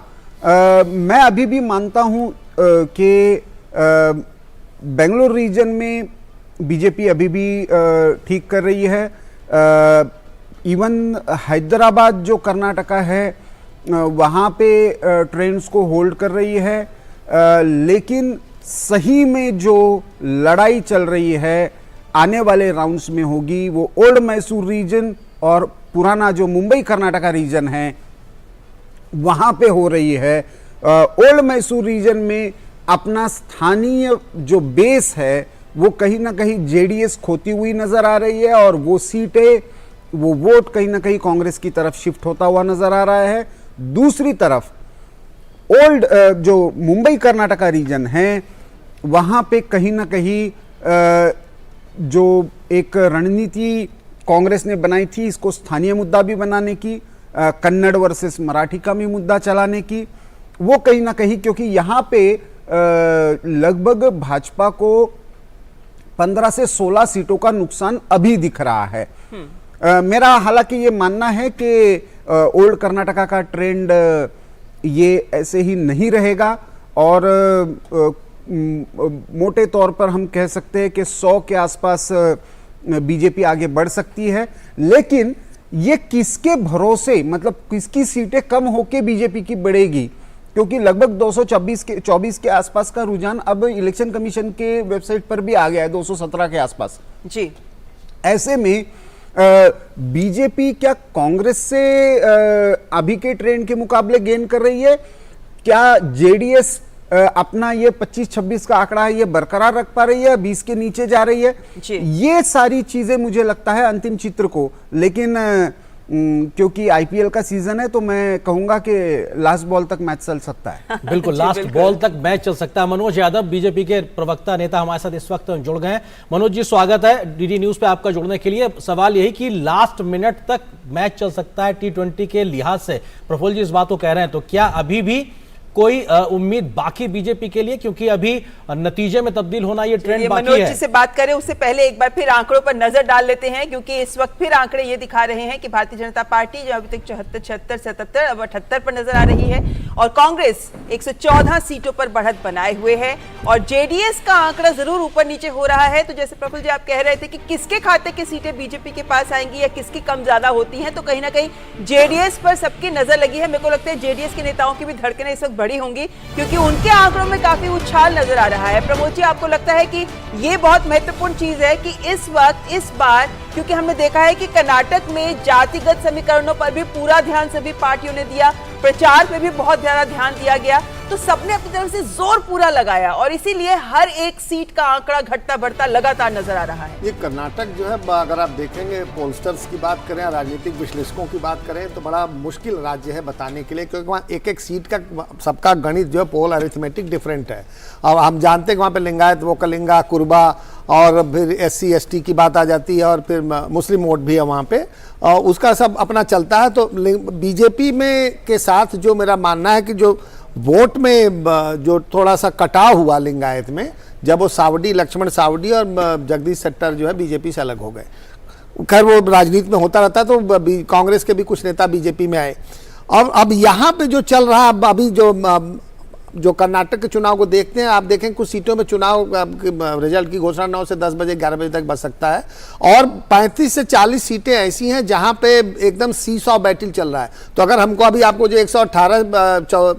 मैं अभी भी मानता हूँ कि बेंगलुरु रीजन में बीजेपी अभी भी ठीक कर रही है। इवन हैदराबाद जो कर्नाटका है वहाँ पे ट्रेंड्स को होल्ड कर रही है, लेकिन सही में जो लड़ाई चल रही है आने वाले राउंड्स में होगी वो ओल्ड मैसूर रीजन और पुराना जो मुंबई कर्नाटका रीजन है वहां पे हो रही है। ओल्ड मैसूर रीजन में अपना स्थानीय जो बेस है वो कहीं ना कहीं जेडीएस खोती हुई नजर आ रही है और वो सीटें, वो वोट कहीं ना कहीं कांग्रेस की तरफ शिफ्ट होता हुआ नजर आ रहा है। दूसरी तरफ ओल्ड जो मुंबई कर्नाटका रीजन है वहां पे कहीं ना कहीं जो एक रणनीति कांग्रेस ने बनाई थी इसको स्थानीय मुद्दा भी बनाने की, कन्नड़ वर्सेस मराठी का भी मुद्दा चलाने की, वो कहीं ना कहीं, क्योंकि यहाँ पे लगभग भाजपा को 15 से 16 सीटों का नुकसान अभी दिख रहा है। मेरा हालांकि ये मानना है कि ओल्ड कर्नाटका का ट्रेंड ये ऐसे ही नहीं रहेगा और मोटे तौर पर हम कह सकते हैं कि 100 के आसपास बीजेपी आगे बढ़ सकती है। लेकिन ये किसके भरोसे, मतलब किसकी सीटें कम होके बीजेपी की बढ़ेगी, क्योंकि लगभग 224 के आसपास का रुझान अब इलेक्शन कमीशन के वेबसाइट पर भी आ गया है, 217 के आसपास जी। ऐसे में बीजेपी क्या कांग्रेस से अभी के ट्रेंड के मुकाबले गेन कर रही है? क्या जेडीएस अपना ये 25-26 का आंकड़ा है ये बरकरार रख पा रही है, 20 के नीचे जा रही है? ये सारी चीजें मुझे लगता है अंतिम चित्र को, लेकिन क्योंकि आईपीएल का सीजन है तो मैं कहूंगा कि लास्ट बॉल तक मैच चल सकता है। बिल्कुल, लास्ट बॉल तक मैच चल सकता है। मनोज यादव बीजेपी के प्रवक्ता नेता हमारे साथ इस वक्त जुड़ गए हैं। मनोज जी, स्वागत है डीडी न्यूज पे आपका जुड़ने के लिए। सवाल यही कि लास्ट मिनट तक मैच चल सकता है T20 के लिहाज से, प्रफुल्ल जी इस बात को कह रहे हैं, तो क्या अभी भी कोई उम्मीद बाकी बीजेपी के लिए, क्योंकि अभी नतीजे में तब्दील होना ये ट्रेंड बाकी मनोज है। जी से बात करें उससे पहले एक बार फिर आंकड़ों पर नजर डाल लेते हैं, क्योंकि इस वक्त फिर आंकड़े ये दिखा रहे हैं कि भारतीय जनता पार्टी जो अभी तक 74, 76, 77 अब 78 पर नजर आ रही है और कांग्रेस 114 सीटों पर बढ़त बनाए हुए है और जेडीएस का आंकड़ा जरूर ऊपर नीचे हो रहा है। तो जैसे प्रफुल्ल जी आप कह रहे थे कि किसके खाते की सीटें बीजेपी के पास आएंगी या किसकी कम ज्यादा होती हैं, तो कहीं ना कहीं जेडीएस पर सबकी नजर लगी है। मेरे को लगता है जेडीएस के नेताओं की भी धड़कनें इस वक्त बड़ी होंगी, क्योंकि उनके आंकड़ों में काफी उछाल नजर आ रहा है। प्रमोद जी, आपको लगता है कि ये बहुत महत्वपूर्ण चीज है कि इस वक्त इस बार, क्योंकि हमने देखा है कि कर्नाटक में जातिगत समीकरणों पर भी पूरा ध्यान सभी पार्टियों ने दिया, प्रचार पे भी बहुत ज्यादा ध्यान दिया गया, तो सबने अपनी तरफ से जोर पूरा लगाया और इसीलिए हर एक सीट का आंकड़ा घटता बढ़ता लगातार नजर आ रहा है। ये कर्नाटक जो है, अगर आप देखेंगे पोलस्टर्स की बात करें, राजनीतिक विश्लेषकों की बात करें, तो बड़ा मुश्किल राज्य है बताने के लिए, क्योंकि वहाँ एक एक सीट का सबका गणित जो है पोल अरिथमेटिक डिफरेंट है। अब हम जानते हैं कि वहाँ पे लिंगायत, वोकलिंगा, कुर्बा और फिर SC ST की बात आ जाती है और फिर मुस्लिम वोट भी है वहाँ पे, उसका सब अपना चलता है। तो बीजेपी में के साथ जो मेरा मानना है कि जो वोट में जो थोड़ा सा कटाव हुआ लिंगायत में, जब वो सावडी, लक्ष्मण सावडी और जगदीश शेट्टर जो है बीजेपी से अलग हो गए, खैर वो राजनीति में होता रहता, तो कांग्रेस के भी कुछ नेता बीजेपी में आए। और अब यहाँ पे जो चल रहा है अभी जो कर्नाटक के चुनाव को देखते हैं, आप देखें कुछ सीटों में चुनाव रिजल्ट की घोषणा 9 से 10 बजे 11 बजे तक बच सकता है और 35 से 40 सीटें ऐसी हैं जहां पे एकदम सीसॉ बैटल चल रहा है। तो अगर हमको अभी आपको जो 118,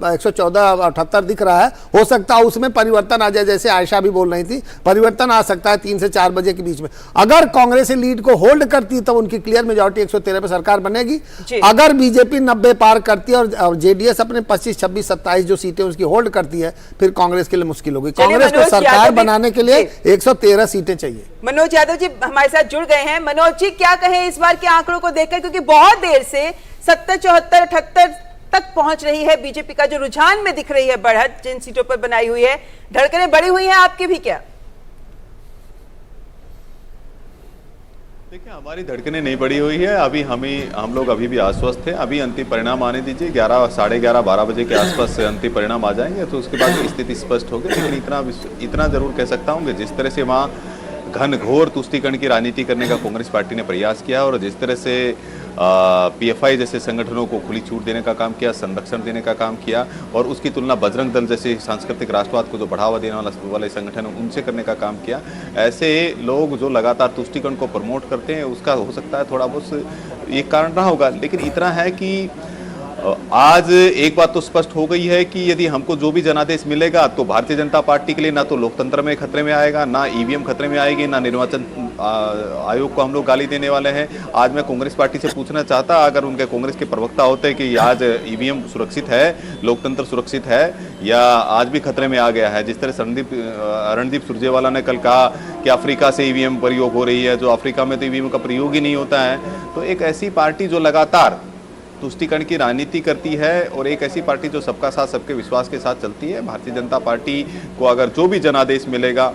114, 78 दिख रहा है, हो सकता है उसमें परिवर्तन आ जाए, जैसे आयशा भी बोल रही थी, परिवर्तन आ सकता है 3 से 4 बजे के बीच में। अगर कांग्रेस लीड को होल्ड करती है तो उनकी क्लियर मेजॉरिटी 113 पे सरकार बनेगी। अगर बीजेपी 90 पार करती है और जेडीएस अपने 25, 26, 27 जो सीटें उसकी होल्ड करती है, फिर कांग्रेस के लिए मुश्किल होगी। कांग्रेस को सरकार बनाने के लिए 113 सीटें चाहिए। मनोज यादव जी हमारे साथ जुड़ गए हैं। मनोज जी, क्या कहें इस बार के आंकड़ों को देखकर, क्योंकि बहुत देर से 70, 74, 78 तक पहुंच रही है बीजेपी का जो रुझान में दिख रही है बढ़त, जिन सीटों पर बनाई हुई है, धड़कनें बढ़ी हुई हैं आपकी भी क्या? देखिए, हमारी धड़कनें नहीं बढ़ी हुई है। अभी हम लोग अभी भी आश्वस्त हैं। अभी अंतिम परिणाम आने दीजिए, 11, साढ़े 11, 12 बजे के आसपास से अंतिम परिणाम आ जाएंगे, तो उसके बाद स्थिति स्पष्ट होगी। लेकिन इतना जरूर कह सकता हूँ कि जिस तरह से वहाँ घनघोर तुष्टीकरण की राजनीति करने का कांग्रेस पार्टी ने प्रयास किया और जिस तरह से PFI जैसे संगठनों को खुली छूट देने का काम किया, संरक्षण देने का काम किया, और उसकी तुलना बजरंग दल जैसे सांस्कृतिक राष्ट्रवाद को जो बढ़ावा देने वाले संगठन उनसे करने का काम किया। ऐसे लोग जो लगातार तुष्टीकरण को प्रमोट करते हैं, उसका हो सकता है थोड़ा बहुत एक कारण रहा होगा। लेकिन इतना है कि आज एक बात तो स्पष्ट हो गई है कि यदि हमको जो भी जनादेश मिलेगा तो भारतीय जनता पार्टी के लिए ना तो लोकतंत्र में खतरे में आएगा, ना EVM खतरे में आएगी, ना निर्वाचन आयोग को हम लोग गाली देने वाले हैं। आज मैं कांग्रेस पार्टी से पूछना चाहता, अगर उनके कांग्रेस के प्रवक्ता होते कि आज EVM सुरक्षित है, लोकतंत्र सुरक्षित है या आज भी खतरे में आ गया है। जिस तरह रणदीप सुरजेवाला ने कल कहा कि अफ्रीका से EVM प्रयोग हो रही है, जो अफ्रीका में तो EVM का प्रयोग ही नहीं होता है। तो एक ऐसी पार्टी जो लगातार तुष्टीकरण की राजनीति करती है और एक ऐसी पार्टी जो सबका साथ सबके विश्वास के साथ चलती है, भारतीय जनता पार्टी को अगर जो भी जनादेश मिलेगा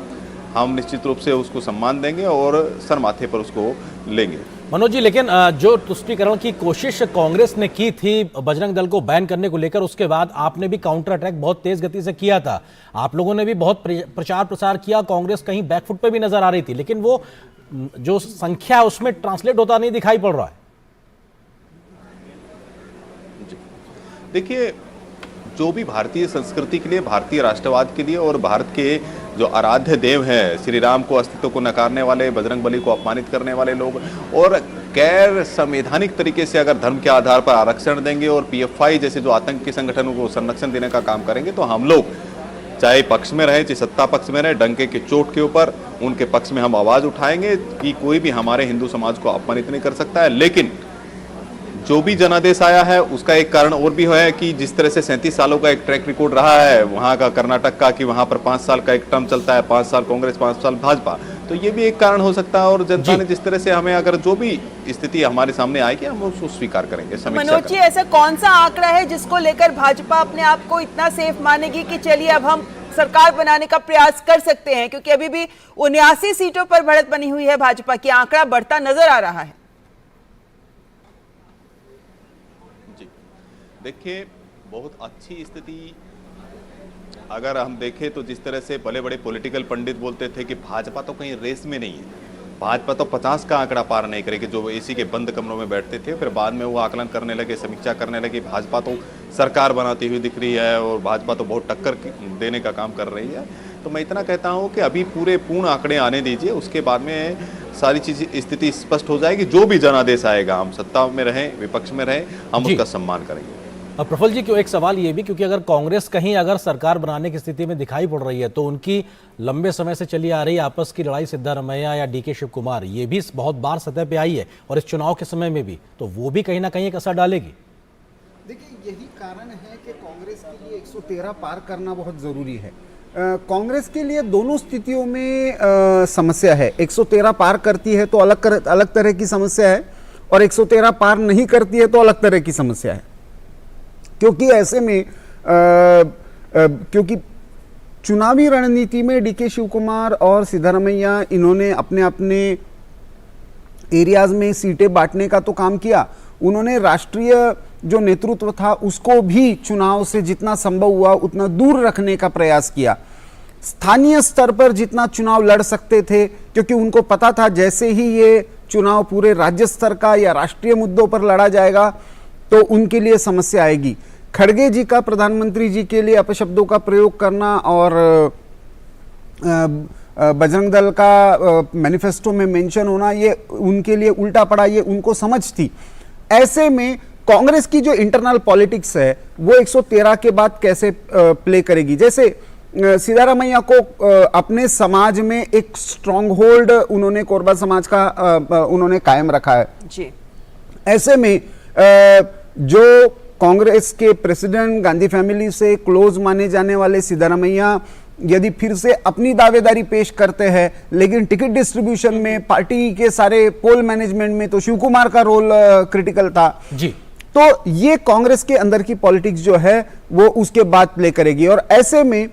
हम निश्चित रूप से उसको सम्मान देंगे और सर माथे पर उसको लेंगे। मनोज जी, लेकिन जो तुष्टीकरण की कोशिश कांग्रेस ने की थी बजरंग दल को बैन करने को लेकर, उसके बाद आपने भी काउंटर अटैक बहुत तेज गति से किया था। आप लोगों ने भी बहुत प्रचार प्रसार किया, कांग्रेस कहीं बैकफुट पे भी नजर आ रही थी, लेकिन वो जो संख्या है उसमें ट्रांसलेट होता नहीं दिखाई पड़ रहा है। देखिए, जो भी भारतीय संस्कृति के लिए, भारतीय राष्ट्रवाद के लिए और भारत के जो आराध्य देव हैं, श्री राम को, अस्तित्व को नकारने वाले, बजरंग बली को अपमानित करने वाले लोग और गैर संवैधानिक तरीके से अगर धर्म के आधार पर आरक्षण देंगे और PFI जैसे जो आतंकी संगठनों को संरक्षण देने का काम करेंगे, तो हम लोग चाहे पक्ष में रहे, चाहे सत्ता पक्ष में रहे, डंके के चोट के ऊपर उनके पक्ष में हम आवाज उठाएंगे कि कोई भी हमारे हिंदू समाज को अपमानित नहीं कर सकता है। लेकिन जो भी जनादेश आया है उसका एक कारण और भी है कि जिस तरह से 37 सालों का एक ट्रैक रिकॉर्ड रहा है वहां का, कर्नाटक का, कि वहां पर 5 साल का एक टर्म चलता है, 5 साल कांग्रेस, 5 साल भाजपा, तो ये भी एक कारण हो सकता है। और जनता ने जिस तरह से हमें, अगर जो भी स्थिति हमारे सामने आएगी हम उसको स्वीकार करेंगे। मनोज जी, ऐसा कौन सा आंकड़ा है जिसको लेकर भाजपा अपने आप को इतना सेफ मानेगी कि चलिए अब हम सरकार बनाने का प्रयास कर सकते हैं, क्योंकि अभी भी 79 सीटों पर बढ़त बनी हुई है भाजपा की, आंकड़ा बढ़ता नजर आ रहा है। देखिए, बहुत अच्छी स्थिति अगर हम देखें तो जिस तरह से बड़े बड़े पॉलिटिकल पंडित बोलते थे कि भाजपा तो कहीं रेस में नहीं है, भाजपा तो 50 का आंकड़ा पार नहीं करेगी, जो एसी के बंद कमरों में बैठते थे, फिर बाद में वो आकलन करने लगे, समीक्षा करने लगे, भाजपा तो सरकार बनाती हुई दिख रही है और भाजपा तो बहुत टक्कर देने का काम कर रही है। तो मैं इतना कहता हूं कि अभी पूर्ण आंकड़े आने दीजिए, उसके बाद में सारी चीज स्थिति स्पष्ट हो जाएगी। जो भी जनादेश आएगा, हम सत्ता में रहें विपक्ष में रहें, हम उसका सम्मान करेंगे। अब प्रफुल्ल जी, क्यों एक सवाल ये भी, क्योंकि अगर कांग्रेस कहीं अगर सरकार बनाने की स्थिति में दिखाई पड़ रही है तो उनकी लंबे समय से चली आ रही आपस की लड़ाई सिद्धारमैया या डीके शिव कुमार, ये भी बहुत बार सतह पे आई है और इस चुनाव के समय में भी, तो वो भी कहीं ना कहीं एक असर डालेगी। देखिए, यही कारण है कि कांग्रेस के लिए 113 पार करना बहुत जरूरी है। कांग्रेस के लिए दोनों स्थितियों में समस्या है। 113 पार करती है तो अलग तरह की समस्या है, और 113 पार नहीं करती है तो अलग तरह की समस्या है। क्योंकि ऐसे में क्योंकि चुनावी रणनीति में डीके शिव कुमार और सिद्धारमैया, इन्होंने अपने अपने एरियाज में सीटें बांटने का तो काम किया, उन्होंने राष्ट्रीय जो नेतृत्व था उसको भी चुनाव से जितना संभव हुआ उतना दूर रखने का प्रयास किया। स्थानीय स्तर पर जितना चुनाव लड़ सकते थे, क्योंकि उनको पता था जैसे ही ये चुनाव पूरे राज्य स्तर का या राष्ट्रीय मुद्दों पर लड़ा जाएगा तो उनके लिए समस्या आएगी। खड़गे जी का प्रधानमंत्री जी के लिए अपशब्दों का प्रयोग करना और बजरंग दल का मैनिफेस्टो में मेंशन होना, ये उनके लिए उल्टा पड़ा, ये उनको समझ थी। ऐसे में कांग्रेस की जो इंटरनल पॉलिटिक्स है वो 113 के बाद कैसे प्ले करेगी। जैसे सिद्धारमैया को अपने समाज में एक स्ट्रॉन्ग होल्ड उन्होंने कोरबा समाज का उन्होंने कायम रखा है जी। ऐसे में जो कांग्रेस के प्रेसिडेंट, गांधी फैमिली से क्लोज माने जाने वाले सिद्धारमैया यदि फिर से अपनी दावेदारी पेश करते हैं, लेकिन टिकट डिस्ट्रीब्यूशन में, पार्टी के सारे पोल मैनेजमेंट में तो शिव कुमार का रोल क्रिटिकल था जी। तो ये कांग्रेस के अंदर की पॉलिटिक्स जो है वो उसके बाद प्ले करेगी। और ऐसे में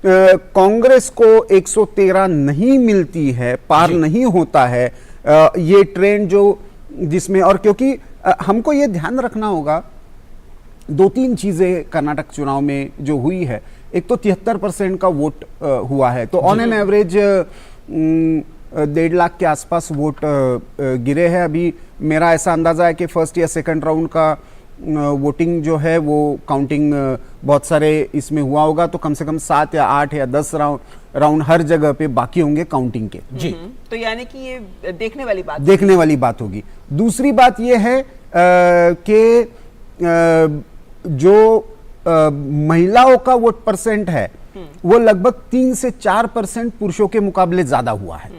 कांग्रेस को 113 नहीं मिलती है, पार नहीं होता है ये ट्रेंड जो जिसमें, और क्योंकि हमको ये ध्यान रखना होगा, 2-3 चीजें कर्नाटक चुनाव में जो हुई है। एक तो 73% का वोट हुआ है, तो ऑन एन एवरेज 1.5 लाख के आसपास वोट गिरे हैं। अभी मेरा ऐसा अंदाजा है कि फर्स्ट या सेकंड राउंड का वोटिंग जो है वो काउंटिंग बहुत सारे इसमें हुआ होगा, तो कम से कम 7 या 8 या 10 राउंड हर जगह पे बाकी होंगे काउंटिंग के जी। तो यानी कि ये देखने वाली बात होगी। दूसरी बात ये है कि जो महिलाओं का वोट परसेंट है वो लगभग 3 से 4% पुरुषों के मुकाबले ज्यादा हुआ है।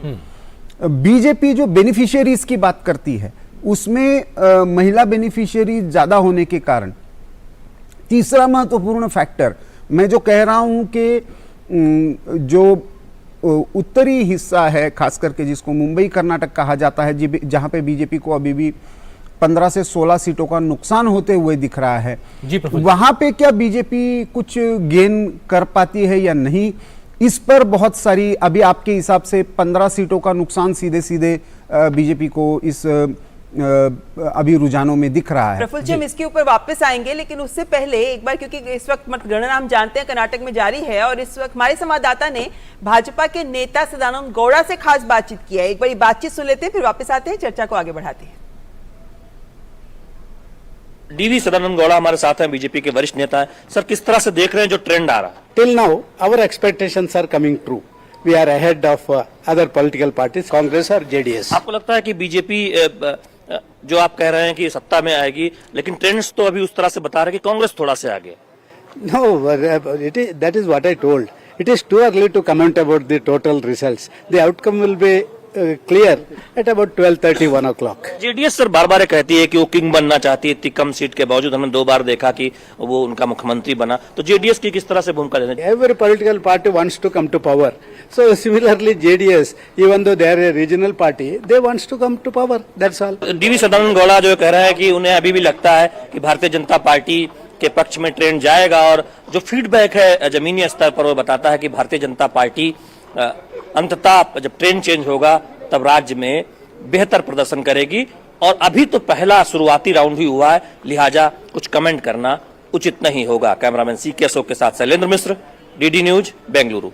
बीजेपी जो बेनिफिशियरीज की बात करती है उसमें महिला बेनिफिशियरी ज्यादा होने के कारण, तीसरा महत्वपूर्ण फैक्टर मैं जो कह रहा हूं कि जो उत्तरी हिस्सा है, खास करके जिसको मुंबई कर्नाटक कहा जाता है, जहां पे बीजेपी को अभी भी 15 से 16 सीटों का नुकसान होते हुए दिख रहा है, वहां पे क्या बीजेपी कुछ गेन कर पाती है या नहीं, इस पर बहुत सारी, अभी आपके हिसाब से 15 सीटों का नुकसान सीधे सीधे बीजेपी को इस अभी रुझानों में दिख रहा है। प्रफुल्ल जी, हम इसके ऊपर वापस आएंगे, लेकिन उससे पहले एक बार, क्योंकि इस वक्त मतगणना हम जानते हैं कर्नाटक में जारी है और इस वक्त हमारे संवाददाता ने भाजपा के नेता सदानंद गौड़ा से खास बातचीत किया है। एक बार बातचीत सुन लेते हैं, फिर वापस आते हैं, चर्चा को आगे बढ़ाते हैं। डीवी सदानंद गौड़ा हमारे साथ हैं, बीजेपी के वरिष्ठ नेता हैं। सर, किस तरह से देख रहे हैं जो ट्रेंड आ रहा है? Till now, our expectations are coming true. We are ahead of other political parties, Congress or JDS. आपको लगता है कि बीजेपी जो आप कह रहे हैं कि सत्ता में आएगी, लेकिन ट्रेंड्स तो अभी उस तरह से बता रहे हैं कि कांग्रेस थोड़ा से आगे? No, that is what I told. It is too early to comment about the total results. The outcome will be clear at about 12:30, 1 o'clock. JDS sir बार बार कहती है कि वो किंग बनना चाहती है, इतनी कम सीट के बावजूद हमने 2 बार देखा कि वो उनका मुख्यमंत्री बना, तो जेडीएस की किस तरह से भूमिका लेना? Every political party wants to come to power. So similarly, JDS, even though they are a regional party, they wants to come to power. That's all. DV Sadananda Gowda जो कह रहा है कि उन्हें अभी भी लगता है कि भारतीय जनता पार्टी के पक्ष में ट्रेंड जाएगा, और जो फीडबैक है जमीनी स्तर पर वो बताता है कि भारतीय जनता पार्टी अंततः जब ट्रेंड चेंज होगा तब राज्य में बेहतर प्रदर्शन करेगी, और अभी तो पहला शुरुआती राउंड ही हुआ है, लिहाजा कुछ कमेंट करना उचित नहीं होगा। कैमरामैन CK अशोक के साथ शैलेंद्र मिश्र, डीडी न्यूज बेंगलुरु।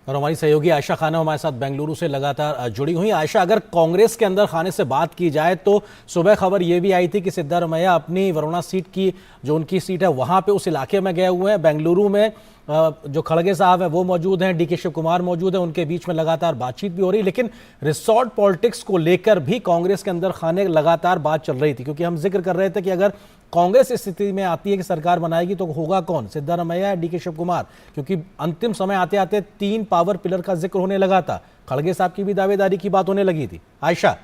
और हमारी सहयोगी आयशा खानम हमारे साथ बेंगलुरु से लगातार जुड़ी हुई। आयशा, अगर कांग्रेस के अंदर खाने से बात की जाए तो सुबह खबर ये भी आई थी कि सिद्धारमैया अपनी वरुणा सीट की जो उनकी सीट है वहां पे उस इलाके में गए हुए हैं। बेंगलुरु में जो खड़गे साहब है वो मौजूद हैं, डीके शिव कुमार मौजूद है, उनके बीच में लगातार बातचीत भी हो रही। लेकिन रिसोर्ट पॉलिटिक्स को लेकर भी कांग्रेस के अंदर खाने लगातार बात चल रही थी, क्योंकि हम जिक्र कर रहे थे कि अगर कांग्रेस इस स्थिति में आती है कि सरकार बनाएगी तो होगा कौन, सिद्धारमैया या डीके शिव कुमार, क्योंकि अंतिम समय आते आते 3 पावर पिलर का जिक्र होने लगा था। खड़गे साहब की भी दावेदारी की बात होने लगी थी। आयशा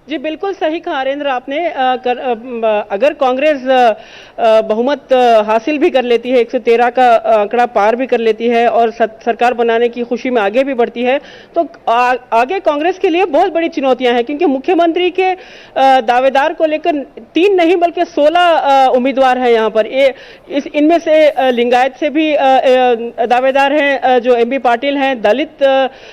जी बिल्कुल सही कहा नरेंद्र आपने। अगर कांग्रेस बहुमत हासिल भी कर लेती है, 113 का आंकड़ा पार भी कर लेती है और सरकार बनाने की खुशी में आगे भी बढ़ती है, तो आगे कांग्रेस के लिए बहुत बड़ी चुनौतियां हैं, क्योंकि मुख्यमंत्री के दावेदार को लेकर 3 नहीं बल्कि 16 उम्मीदवार हैं यहाँ पर। इनमें से लिंगायत से भी दावेदार हैं, जो एमबी पाटिल हैं, दलित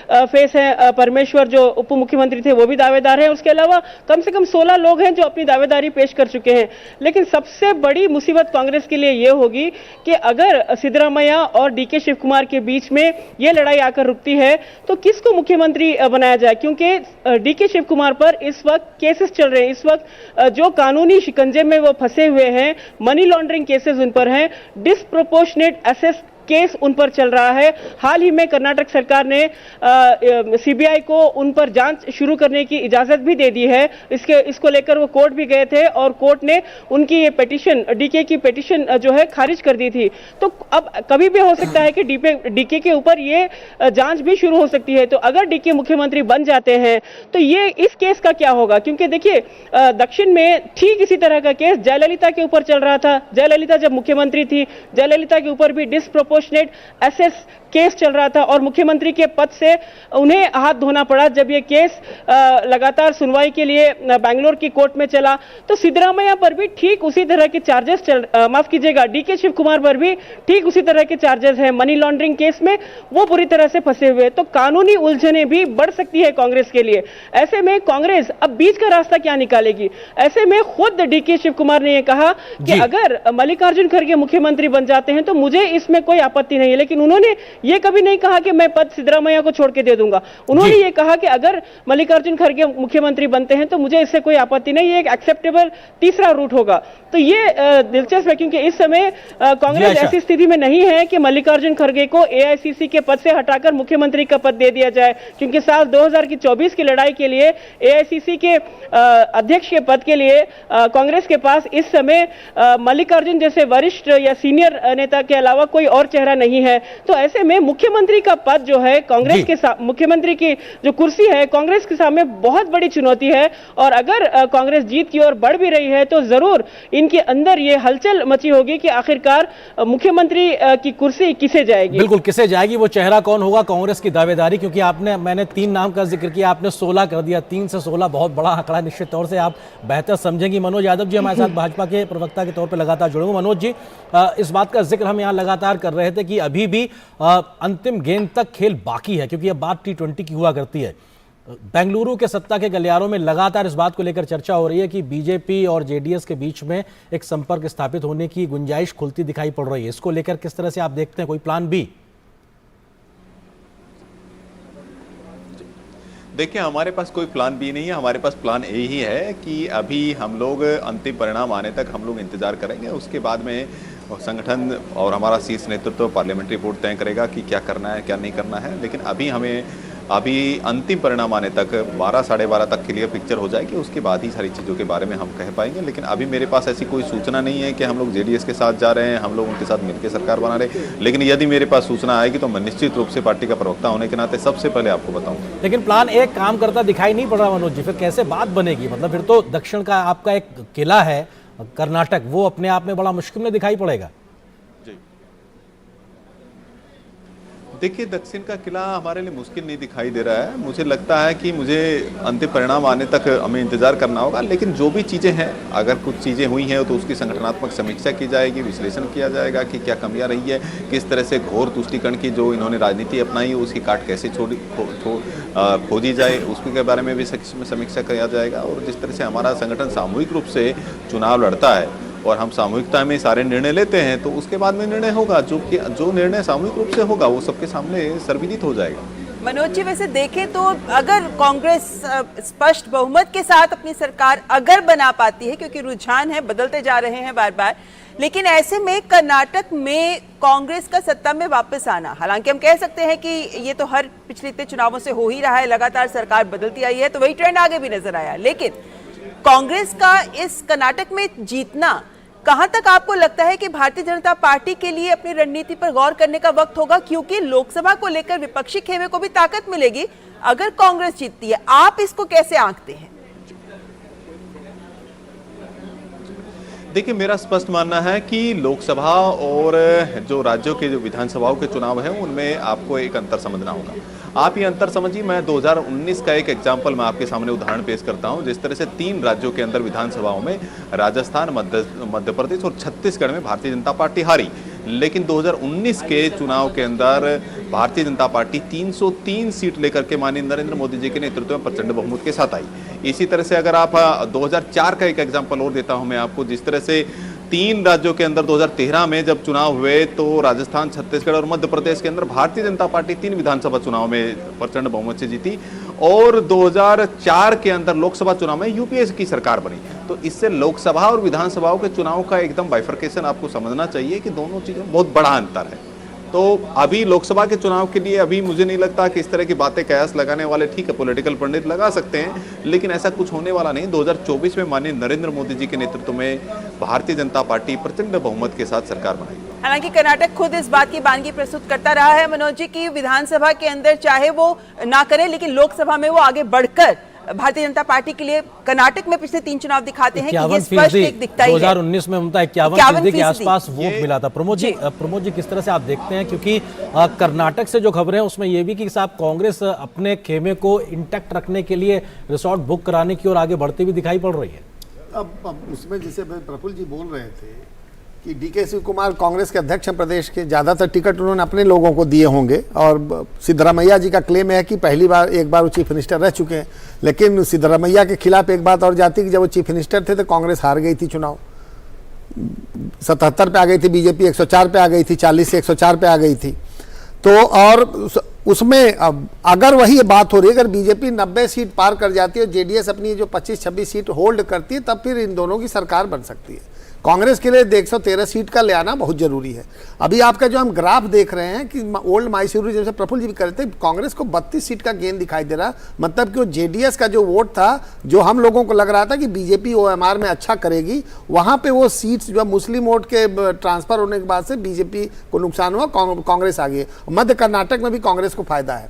फेस हैं, परमेश्वर जो उप मुख्यमंत्री थे वो भी दावेदार हैं। उसके अलावा कम से कम 16 लोग हैं जो अपनी दावेदारी पेश कर चुके हैं। लेकिन सबसे बड़ी मुसीबत कांग्रेस के लिए यह होगी कि अगर सिद्धरामैया और डीके शिव कुमार के बीच में यह लड़ाई आकर रुकती है तो किसको मुख्यमंत्री बनाया जाए, क्योंकि डीके शिव कुमार पर इस वक्त केसेस चल रहे हैं। इस वक्त जो कानूनी शिकंजे में वो फंसे हुए हैं, मनी लॉन्ड्रिंग केसेस उन पर हैं, डिस्प्रोपोर्शनेट एसेस केस उन पर चल रहा है। हाल ही में कर्नाटक सरकार ने सीबीआई को उन पर जांच शुरू करने की इजाजत भी दे दी है। इसको लेकर वो कोर्ट भी गए थे और कोर्ट ने उनकी ये पिटीशन, डीके की पिटीशन जो है खारिज कर दी थी। तो अब कभी भी हो सकता है कि डीके के ऊपर ये जांच भी शुरू हो सकती है। तो अगर डीके मुख्यमंत्री बन जाते हैं तो ये इस केस का क्या होगा, क्योंकि देखिए दक्षिण में ठीक इसी तरह का केस जयललिता के ऊपर चल रहा था। जयललिता जब मुख्यमंत्री थी, जयललिता के ऊपर भी डिस्प्रोपोर्शनेट एसेस केस चल रहा था और मुख्यमंत्री के पद से उन्हें हाथ धोना पड़ा। जब ये केस लगातार सुनवाई के लिए बेंगलोर की कोर्ट में चला तो सिद्धरामैया पर भी ठीक उसी तरह के चार्जेस माफ कीजिएगा, डीके शिव कुमार पर भी ठीक उसी तरह के चार्जेस हैं। मनी लॉन्ड्रिंग केस में वो पूरी तरह से फंसे हुए, तो कानूनी उलझने भी बढ़ सकती है कांग्रेस के लिए। ऐसे में कांग्रेस अब बीच का रास्ता क्या निकालेगी? ऐसे में खुद डीके शिव कुमार ने यह कहा कि अगर मल्लिकार्जुन खड़गे मुख्यमंत्री बन जाते हैं तो मुझे इसमें कोई आपत्ति नहीं है, लेकिन उन्होंने ये कभी नहीं कहा कि मैं पद सिद्धरामैया को छोड़ के दे दूंगा। उन्होंने ये कहा कि अगर मल्लिकार्जुन खड़गे मुख्यमंत्री बनते हैं तो मुझे इससे कोई आपत्ति नहीं, ये एक एक्सेप्टेबल तीसरा रूट होगा। तो ये दिलचस्प है, क्योंकि इस समय कांग्रेस ऐसी स्थिति में नहीं है कि मल्लिकार्जुन खड़गे को एआईसीसी के पद से हटाकर मुख्यमंत्री का पद दे दिया जाए, क्योंकि साल 2024 की लड़ाई के लिए एआईसीसी के अध्यक्ष के पद के लिए कांग्रेस के पास इस समय मल्लिकार्जुन जैसे वरिष्ठ या सीनियर नेता के अलावा कोई और चेहरा नहीं है। तो ऐसे में मुख्यमंत्री का पद जो है कांग्रेस के मुख्यमंत्री की जो कुर्सी है कांग्रेस के सामने बहुत बड़ी चुनौती है। और अगर कांग्रेस जीत की ओर बढ़ भी रही है तो जरूर इनके अंदर ये हलचल मची होगी कि आखिरकार मुख्यमंत्री की कुर्सी किसे जाएगी। बिल्कुल किसे जाएगी, वो चेहरा कौन होगा, कांग्रेस की दावेदारी। क्योंकि मैंने 3 नाम का जिक्र किया, आपने 16 कर दिया। 3 से 16 बहुत बड़ा आंकड़ा, निश्चित तौर से आप बेहतर समझेंगी। मनोज यादव जी हमारे साथ भाजपा के प्रवक्ता के तौर पर लगातार जुड़े हुए। मनोज जी, इस बात का जिक्र हम यहाँ लगातार कर रहे थे कि अभी भी अंतिम गेंद तक खेल बाकी है, क्योंकि यह बात T20 की हुआ करती है। बेंगलुरु के सत्ता के गलियारों में लगातार इस बात को लेकर चर्चा हो रही है कि बीजेपी और जेडीएस के बीच में एक संपर्क स्थापित होने की गुंजाइश खुलती दिखाई पड़ रही है। इसको लेकर किस तरह से आप देखते हैं, कोई प्लान बी? देखिए, हमारे पास कोई प्लान बी नहीं है, हमारे पास प्लान ए ही है कि अभी हम लोग अंतिम परिणाम आने तक हम लोग इंतजार करेंगे। उसके बाद में संगठन और हमारा शीर्ष नेतृत्व पार्लियामेंट्री बोर्ड तय करेगा कि क्या करना है क्या नहीं करना है। लेकिन अभी अंतिम परिणाम आने तक 12 साढ़े 12 तक क्लियर पिक्चर हो जाएगी, उसके बाद ही सारी चीज़ों के बारे में हम कह पाएंगे। लेकिन अभी मेरे पास ऐसी कोई सूचना नहीं है कि हम लोग जेडीएस के साथ जा रहे हैं, हम लोग उनके साथ मिलकर सरकार बना रहे हैं। लेकिन यदि मेरे पास सूचना आएगी तो मैं निश्चित रूप से पार्टी का प्रवक्ता होने के नाते सबसे पहले आपको बताऊंगा। लेकिन प्लान एक काम करता दिखाई नहीं पड़ रहा मनोज जी, फिर कैसे बात बनेगी? मतलब फिर तो दक्षिण का आपका एक किला है कर्नाटक, वो अपने आप में बड़ा मुश्किल में दिखाई पड़ेगा। देखिए, दक्षिण का किला हमारे लिए मुश्किल नहीं दिखाई दे रहा है। मुझे लगता है कि मुझे अंतिम परिणाम आने तक हमें इंतजार करना होगा। लेकिन जो भी चीज़ें हैं, अगर कुछ चीज़ें हुई हैं तो उसकी संगठनात्मक समीक्षा की जाएगी, विश्लेषण किया जाएगा कि क्या कमियां रही है, किस तरह से घोर तुष्टीकरण की जो इन्होंने राजनीति अपनाई उसकी काट कैसे खोजी जाए, उसके बारे में भी समीक्षा किया जाएगा। और जिस तरह से हमारा संगठन सामूहिक रूप से चुनाव लड़ता है और हम सामूहिकता में सारे निर्णय लेते हैं तो उसके बाद में निर्णय होगा, जो निर्णय सामूहिक रूप से होगा वो सबके सामने सर्वविदित हो जाएगा। मनोज जी, वैसे देखें तो अगर कांग्रेस स्पष्ट बहुमत के साथ अपनी सरकार अगर बना पाती है, क्योंकि रुझान है बदलते जा रहे हैं बार बार, लेकिन ऐसे में कर्नाटक में कांग्रेस का सत्ता में वापस आना, हालांकि हम कह सकते हैं कि ये तो हर पिछले इतने चुनावों से हो ही रहा है, लगातार सरकार बदलती आई है तो वही ट्रेंड आगे भी नजर आया, लेकिन कांग्रेस का इस कर्नाटक में जीतना कहां तक आपको लगता है कि भारतीय जनता पार्टी के लिए अपनी रणनीति पर गौर करने का वक्त होगा, क्योंकि लोकसभा को लेकर विपक्षी खेमे को भी ताकत मिलेगी अगर कांग्रेस जीतती है। आप इसको कैसे आंकते हैं? देखिए, मेरा स्पष्ट मानना है कि लोकसभा और जो राज्यों के जो विधानसभाओं के चुनाव हैं उनमें आपको एक अंतर समझना होगा। आप ये अंतर समझिए, मैं 2019 का एक एग्जाम्पल मैं आपके सामने उदाहरण पेश करता हूं। जिस तरह से 3 राज्यों के अंदर विधानसभाओं में राजस्थान, मध्य प्रदेश और छत्तीसगढ़ में भारतीय जनता पार्टी हारी, लेकिन 2019 के चुनाव के अंदर भारतीय जनता पार्टी 303 सीट लेकर के माननीय नरेंद्र मोदी जी के नेतृत्व में प्रचंड बहुमत के साथ आई। इसी तरह से अगर आप 2004 का एक एग्जाम्पल और देता हूं मैं आपको, जिस तरह से 3 राज्यों के अंदर 2013 में जब चुनाव हुए तो राजस्थान, छत्तीसगढ़ और मध्य प्रदेश के अंदर भारतीय जनता पार्टी 3 विधानसभा चुनाव में प्रचंड बहुमत से जीती, और 2004 के अंदर लोकसभा चुनाव में यूपीए की सरकार बनी। तो इससे लोकसभा और विधानसभाओं के चुनाव का एकदम बाइफर्केशन आपको समझना चाहिए कि दोनों चीजों में बहुत बड़ा अंतर है। तो अभी लोकसभा के चुनाव के लिए अभी मुझे नहीं लगता कि इस तरह की बातें कयास लगाने वाले, ठीक है पॉलिटिकल पंडित लगा सकते हैं, लेकिन ऐसा कुछ होने वाला नहीं। 2024 में माननीय नरेंद्र मोदी जी के नेतृत्व में भारतीय जनता पार्टी प्रचंड बहुमत के साथ सरकार बनाएगी। हालांकि कर्नाटक खुद इस बात की बानगी प्रस्तुत करता रहा है मनोज जी की विधानसभा के अंदर चाहे वो ना करे, लेकिन लोकसभा में वो आगे बढ़कर भारतीय जनता पार्टी के लिए कर्नाटक में पिछले 3 चुनाव दिखाते हैं कि ये स्पष्ट एक दिखता ही है। 2019 में उनका 51% के आसपास वोट मिला था। प्रमोद जी किस तरह से आप देखते हैं, क्योंकि कर्नाटक से जो खबरें हैं उसमें ये भी कि साहब कांग्रेस अपने खेमे को इंटैक्ट रखने के लिए रिसोर्ट बुक कराने की ओर आगे बढ़ती हुई दिखाई पड़ रही है। अब उसमें जैसे प्रफुल्ल जी बोल रहे थे कि डीके शिव कुमार कांग्रेस के अध्यक्ष हैं प्रदेश के, ज़्यादातर टिकट उन्होंने अपने लोगों को दिए होंगे, और सिद्धरामैया जी का क्लेम है कि एक बार वो चीफ मिनिस्टर रह चुके हैं, लेकिन सिद्धरामैया के खिलाफ एक बात और जाती कि जब वो चीफ मिनिस्टर थे तो कांग्रेस हार गई थी चुनाव, 77 पे आ गई थी बीजेपी, 104 पे आ गई थी, 40 से 104 पे आ गई थी। तो और उसमें अब अगर वही बात हो रही है, अगर बीजेपी 90 सीट पार कर जाती है और जेडीएस अपनी जो 25-26 सीट होल्ड करती है, तब फिर इन दोनों की सरकार बन सकती है। कांग्रेस के लिए 113 सीट का ले आना बहुत जरूरी है। अभी आपका जो हम ग्राफ देख रहे हैं कि ओल्ड माइसूरू जैसे प्रफुल्ल जी भी करते हैं, कांग्रेस को 32 सीट का गेन दिखाई दे रहा, मतलब कि जेडीएस का जो वोट था, जो हम लोगों को लग रहा था कि बीजेपी ओएमआर में अच्छा करेगी, वहां पे वो सीट्स जो मुस्लिम वोट के ट्रांसफर होने के बाद से बीजेपी को नुकसान हुआ, कांग्रेस आ गई। मध्य कर्नाटक में भी कांग्रेस को फायदा है।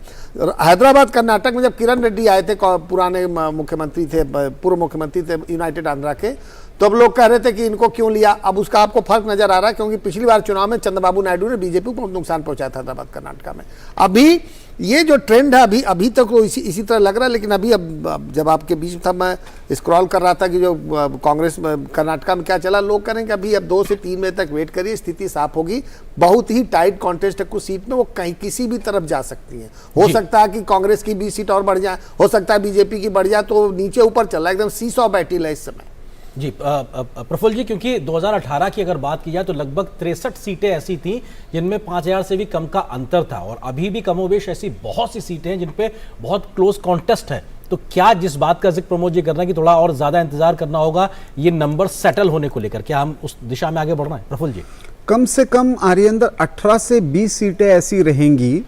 हैदराबाद कर्नाटक में जब किरण रेड्डी आए थे, पुराने मुख्यमंत्री थे, पूर्व मुख्यमंत्री थे यूनाइटेड आंध्रा के, तो अब लोग कह रहे थे कि इनको क्यों लिया। अब उसका आपको फर्क नजर आ रहा है, क्योंकि पिछली बार चुनाव में चंद्रबाबू नायडू ने बीजेपी को नुकसान पहुंचाया था हैदराबाद कर्नाटक में। अभी ये जो ट्रेंड है अभी तक तो इसी तरह लग रहा है, लेकिन अभी अब जब आपके बीच था मैं स्क्रॉल कर रहा था कि जो कांग्रेस कर्नाटक में क्या चला, लोग कह रहे हैं कि अभी अब 2 से 3 बजे तक वेट करिए, स्थिति साफ होगी। बहुत ही टाइट कॉन्टेस्ट है, कुछ सीट में वो कहीं किसी भी तरफ जा सकती है। हो सकता है कि कांग्रेस की 20 सीट और बढ़ जाए, हो सकता है बीजेपी की बढ़ जाए, तो नीचे ऊपर चल रहा है, एकदम सीसॉ बैटल है इस समय। जी प्रफुल्ल जी, क्योंकि 2018 की अगर बात की जाए तो लगभग 63 सीटें ऐसी थीं जिनमें 5000 से भी कम का अंतर था, और अभी भी कमोबेश ऐसी बहुत सी सीटें हैं जिन पे बहुत क्लोज कॉन्टेस्ट है। तो क्या जिस बात का जिक्र प्रमोद जी कर रहे हैं कि थोड़ा और ज्यादा इंतजार करना होगा ये नंबर सेटल होने को लेकर, क्या हम उस दिशा में आगे बढ़ रहे हैं? प्रफुल्ल जी, कम से कम आर्यंदर 18 से 20 सीटें ऐसी रहेंगी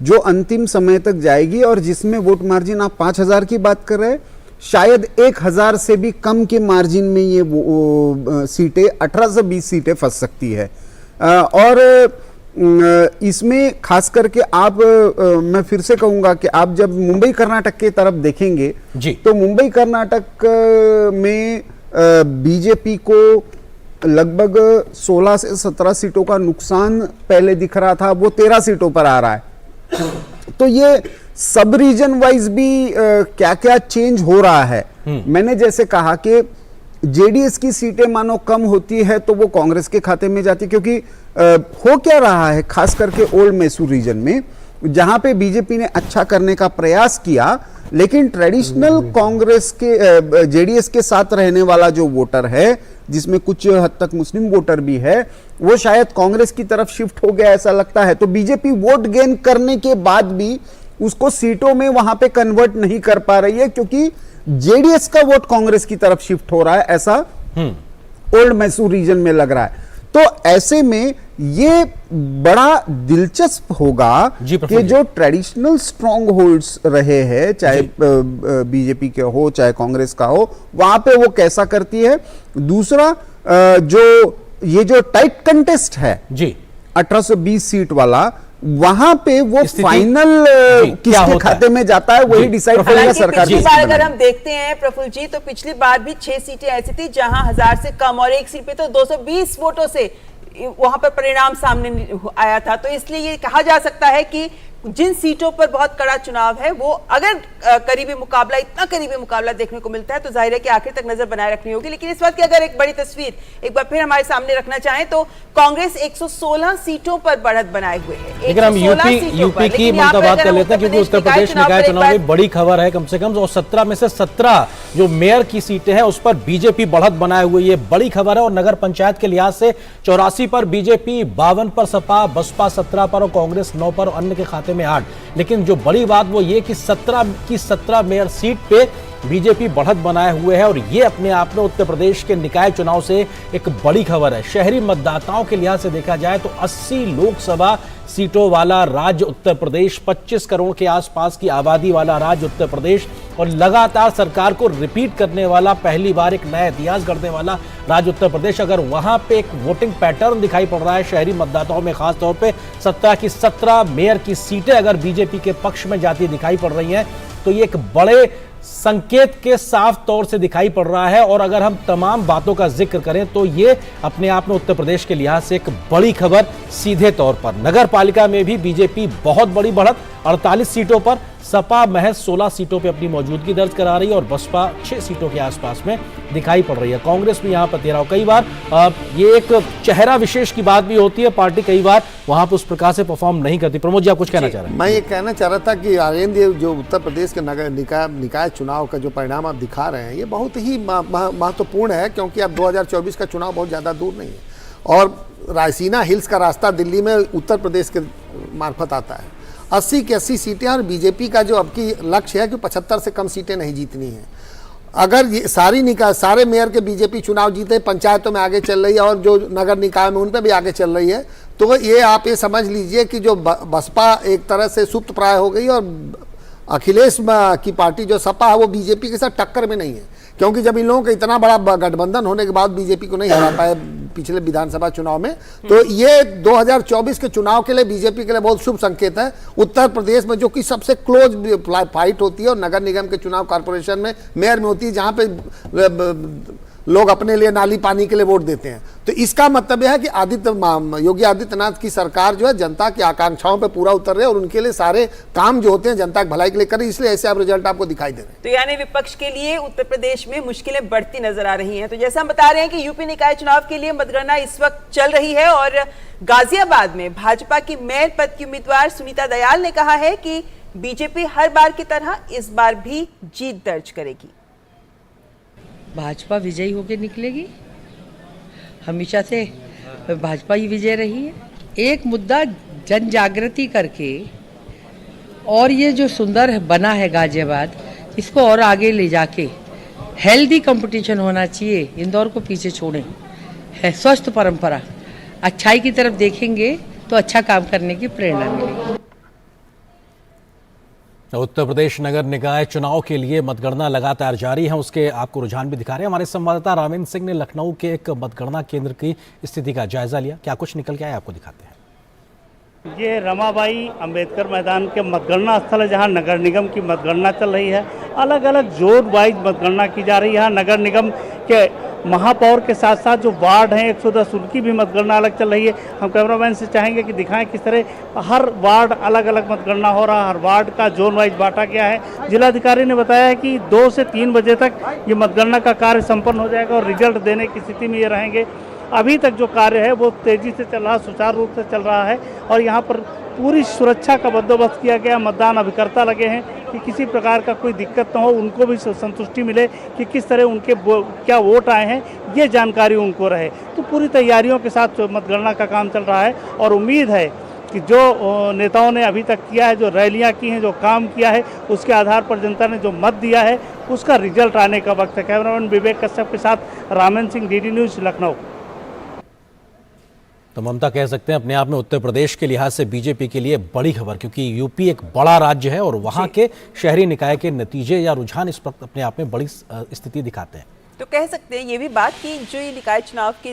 जो अंतिम समय तक जाएगी, और जिसमें वोट मार्जिन आप 5000 की बात कर रहे हैं, शायद 1000 से भी कम के मार्जिन में ये सीटें 18 से 20 सीटें फंस सकती है। और इसमें खास करके आप मैं फिर से कहूंगा कि आप जब मुंबई कर्नाटक की तरफ देखेंगे तो मुंबई कर्नाटक में बीजेपी को लगभग 16 से 17 सीटों का नुकसान पहले दिख रहा था, वो 13 सीटों पर आ रहा है। तो ये सब रीजन वाइज भी क्या क्या चेंज हो रहा है। मैंने जैसे कहा कि जेडीएस की सीटें मानो कम होती है तो वो कांग्रेस के खाते में जाती, क्योंकि हो क्या रहा है खास करके ओल्ड मैसूर रीजन में, जहां पे बीजेपी ने अच्छा करने का प्रयास किया, लेकिन ट्रेडिशनल कांग्रेस के जेडीएस के साथ रहने वाला जो वोटर है, जिसमें कुछ हद तक मुस्लिम वोटर भी है, वो शायद कांग्रेस की तरफ शिफ्ट हो गया ऐसा लगता है। तो बीजेपी वोट गेन करने के बाद भी उसको सीटों में वहां पे कन्वर्ट नहीं कर पा रही है, क्योंकि जेडीएस का वोट कांग्रेस की तरफ शिफ्ट हो रहा है, ऐसा ओल्ड मैसूर रीजन में लग रहा है। तो ऐसे में ये बड़ा दिलचस्प होगा कि जो ट्रेडिशनल स्ट्रॉन्ग होल्ड्स रहे हैं, चाहे बीजेपी के हो चाहे कांग्रेस का हो, वहां पे वो कैसा करती है। दूसरा, जो टाइट कंटेस्ट है जी 1820 सीट वाला, वहां पे वो फाइनल किसके खाते में जाता है वही डिसाइड करेगा सरकार। पिछली बार अगर हम देखते हैं प्रफुल्ल जी, तो पिछली बार भी 6 सीटें ऐसी थी जहां 1000 से कम और एक सीट पे तो 220 वोटों से वहां पर परिणाम सामने आया था। तो इसलिए ये कहा जा सकता है कि जिन सीटों पर बहुत कड़ा चुनाव है, वो अगर इतना करीबी मुकाबला देखने को मिलता है तो जाहिर है कि आखिर तक नजर बनाए रखनी होगी। लेकिन इस वक्त की अगर एक बड़ी तस्वीर एक बार फिर हमारे सामने रखना चाहें तो कांग्रेस 116 सीटों पर बढ़त बनाए हुए है। लेकिन हम यूपी की ममता बात कर लेते हैं, क्योंकि उत्तर प्रदेश निकाय चुनाव में बड़ी खबर है कम से कम, और 17 में से 17 जो मेयर की सीटें हैं उस पर बीजेपी बढ़त बनाए हुए, ये बड़ी खबर है। और नगर पंचायत के लिहाज से 84 पर बीजेपी, 52 पर सपा, बसपा 17 पर और कांग्रेस 9 पर, और अन्य के खाते में 8। लेकिन जो बड़ी बात वो ये कि 17 मेयर सीट पे बीजेपी बढ़त बनाए हुए है, और ये अपने आप में उत्तर प्रदेश के निकाय चुनाव से एक बड़ी खबर है। शहरी मतदाताओं के लिहाज से देखा जाए तो 80 लोकसभा सीटों वाला राज्य उत्तर प्रदेश, 25 करोड़ के आसपास की आबादी वाला राज्य उत्तर प्रदेश, और लगातार सरकार को रिपीट करने वाला, पहली बार एक नया इतिहास गढ़ने वाला राज्य उत्तर प्रदेश। अगर वहां पे एक वोटिंग पैटर्न दिखाई पड़ रहा है शहरी मतदाताओं में, खास तौर पे 17 की 17 मेयर की सीटें अगर बीजेपी के पक्ष में जाती दिखाई पड़ रही हैं, तो ये एक बड़े संकेत के साफ तौर से दिखाई पड़ रहा है। और अगर हम तमाम बातों का जिक्र करें तो ये अपने आप में उत्तर प्रदेश के लिहाज से एक बड़ी खबर सीधे तौर पर। नगर पालिका में भी बीजेपी बहुत बड़ी बढ़त, 48 सीटों पर, सपा महज 16 सीटों पर अपनी मौजूदगी दर्ज करा रही है, और बसपा 6 सीटों के आसपास में दिखाई पड़ रही है। कांग्रेस भी यहाँ पर 13। कई बार ये एक चेहरा विशेष की बात भी होती है, पार्टी कई बार वहां पर उस प्रकार से परफॉर्म नहीं करती। प्रमोद जी, आप कुछ कहना चाह रहे हैं? मैं ये कहना चाह रहा था कि आर्यन, जो उत्तर प्रदेश के निकाय चुनाव का जो परिणाम आप दिखा रहे हैं, ये बहुत ही महत्वपूर्ण है, क्योंकि अब 2024 का चुनाव बहुत ज़्यादा दूर नहीं है, और रायसीना हिल्स का रास्ता दिल्ली में उत्तर प्रदेश के मार्फत आता है। 80 की 80 सीटें, और बीजेपी का जो अब की लक्ष्य है कि 75 से कम सीटें नहीं जीतनी है। अगर ये सारे मेयर के बीजेपी चुनाव जीते, पंचायतों में आगे चल रही है, और जो नगर निकाय में उन पर भी आगे चल रही है, तो ये आप ये समझ लीजिए कि जो बसपा एक तरह से सुप्त प्राय हो गई, और अखिलेश की पार्टी जो सपा है वो बीजेपी के साथ टक्कर में नहीं है, क्योंकि जब इन लोगों का इतना बड़ा गठबंधन होने के बाद बीजेपी को नहीं हरा पाए पिछले विधानसभा चुनाव में, तो ये 2024 के चुनाव के लिए बीजेपी के लिए बहुत शुभ संकेत है। उत्तर प्रदेश में जो कि सबसे क्लोज फाइट होती है, और नगर निगम के चुनाव कॉर्पोरेशन में मेयर में होती है, जहां पे लोग अपने लिए नाली पानी के लिए वोट देते हैं, तो इसका मतलब यह है कि योगी आदित्यनाथ की सरकार जो है जनता की आकांक्षाओं पे पूरा उतर रही है, और उनके लिए सारे काम जो होते हैं जनता की भलाई के लिए कर रही है, इसलिए ऐसे आप रिजल्ट आपको दिखाई दे रहे हैं। तो यानी विपक्ष के लिए उत्तर प्रदेश में मुश्किलें बढ़ती नजर आ रही हैं। तो जैसा हम बता रहे हैं कि यूपी निकाय चुनाव के लिए मतगणना इस वक्त चल रही है, और गाजियाबाद में भाजपा की मेयर पद की उम्मीदवार सुनीता दयाल ने कहा है कि बीजेपी हर बार की तरह इस बार भी जीत दर्ज करेगी। भाजपा विजयी होकर निकलेगी, हमेशा से भाजपा ही विजय रही है। एक मुद्दा जन जागृति करके, और ये जो सुंदर बना है गाजियाबाद, इसको और आगे ले जाके हेल्दी कंपटीशन होना चाहिए, इंदौर को पीछे छोड़ें, है स्वस्थ परंपरा, अच्छाई की तरफ देखेंगे तो अच्छा काम करने की प्रेरणा मिलेगी। उत्तर प्रदेश नगर निकाय चुनाव के लिए मतगणना लगातार जारी है, उसके आपको रुझान भी दिखा रहे हैं। हमारे संवाददाता रामेंद्र सिंह ने लखनऊ के एक मतगणना केंद्र की स्थिति का जायजा लिया, क्या कुछ निकल के आया आपको दिखाते हैं। ये रमाबाई अंबेडकर मैदान के मतगणना स्थल है, जहां नगर निगम की मतगणना चल रही है। अलग अलग जोन वाइज मतगणना की जा रही है। नगर निगम के महापौर के साथ साथ जो वार्ड हैं 110 उनकी भी मतगणना अलग चल रही है। हम कैमरामैन से चाहेंगे कि दिखाएं किस तरह हर वार्ड अलग अलग मतगणना हो रहा है, हर वार्ड का जोन वाइज बांटा गया है। जिलाधिकारी ने बताया है कि 2 से 3 बजे तक ये मतगणना का कार्य संपन्न हो जाएगा और रिजल्ट देने की स्थिति में ये रहेंगे। अभी तक जो कार्य है वो तेजी से चल रहा, सुचारू रूप से चल रहा है, और यहाँ पर पूरी सुरक्षा का बंदोबस्त किया गया, मतदान अभिकर्ता लगे हैं कि किसी प्रकार का कोई दिक्कत न हो, उनको भी संतुष्टि मिले कि किस तरह उनके क्या वोट आए हैं, ये जानकारी उनको रहे। तो पूरी तैयारियों के साथ मतगणना का काम चल रहा है और उम्मीद है कि जो नेताओं ने अभी तक किया है, जो रैलियां की हैं, जो काम किया है, उसके आधार पर जनता ने जो मत दिया है उसका रिजल्ट आने का वक्त है। कैमरामैन विवेक कश्यप के साथ रामन सिंह, डीडी न्यूज, लखनऊ। तो ममता कह सकते हैं अपने आप में उत्तर प्रदेश के लिहाज से बीजेपी के लिए बड़ी खबर, क्योंकि यूपी एक बड़ा राज्य है और वहां के शहरी निकाय के नतीजे या रुझान इस वक्त अपने आप में बड़ी स्थिति दिखाते हैं। तो कह सकते हैं ये भी बात कि जो ये निकाय चुनाव की,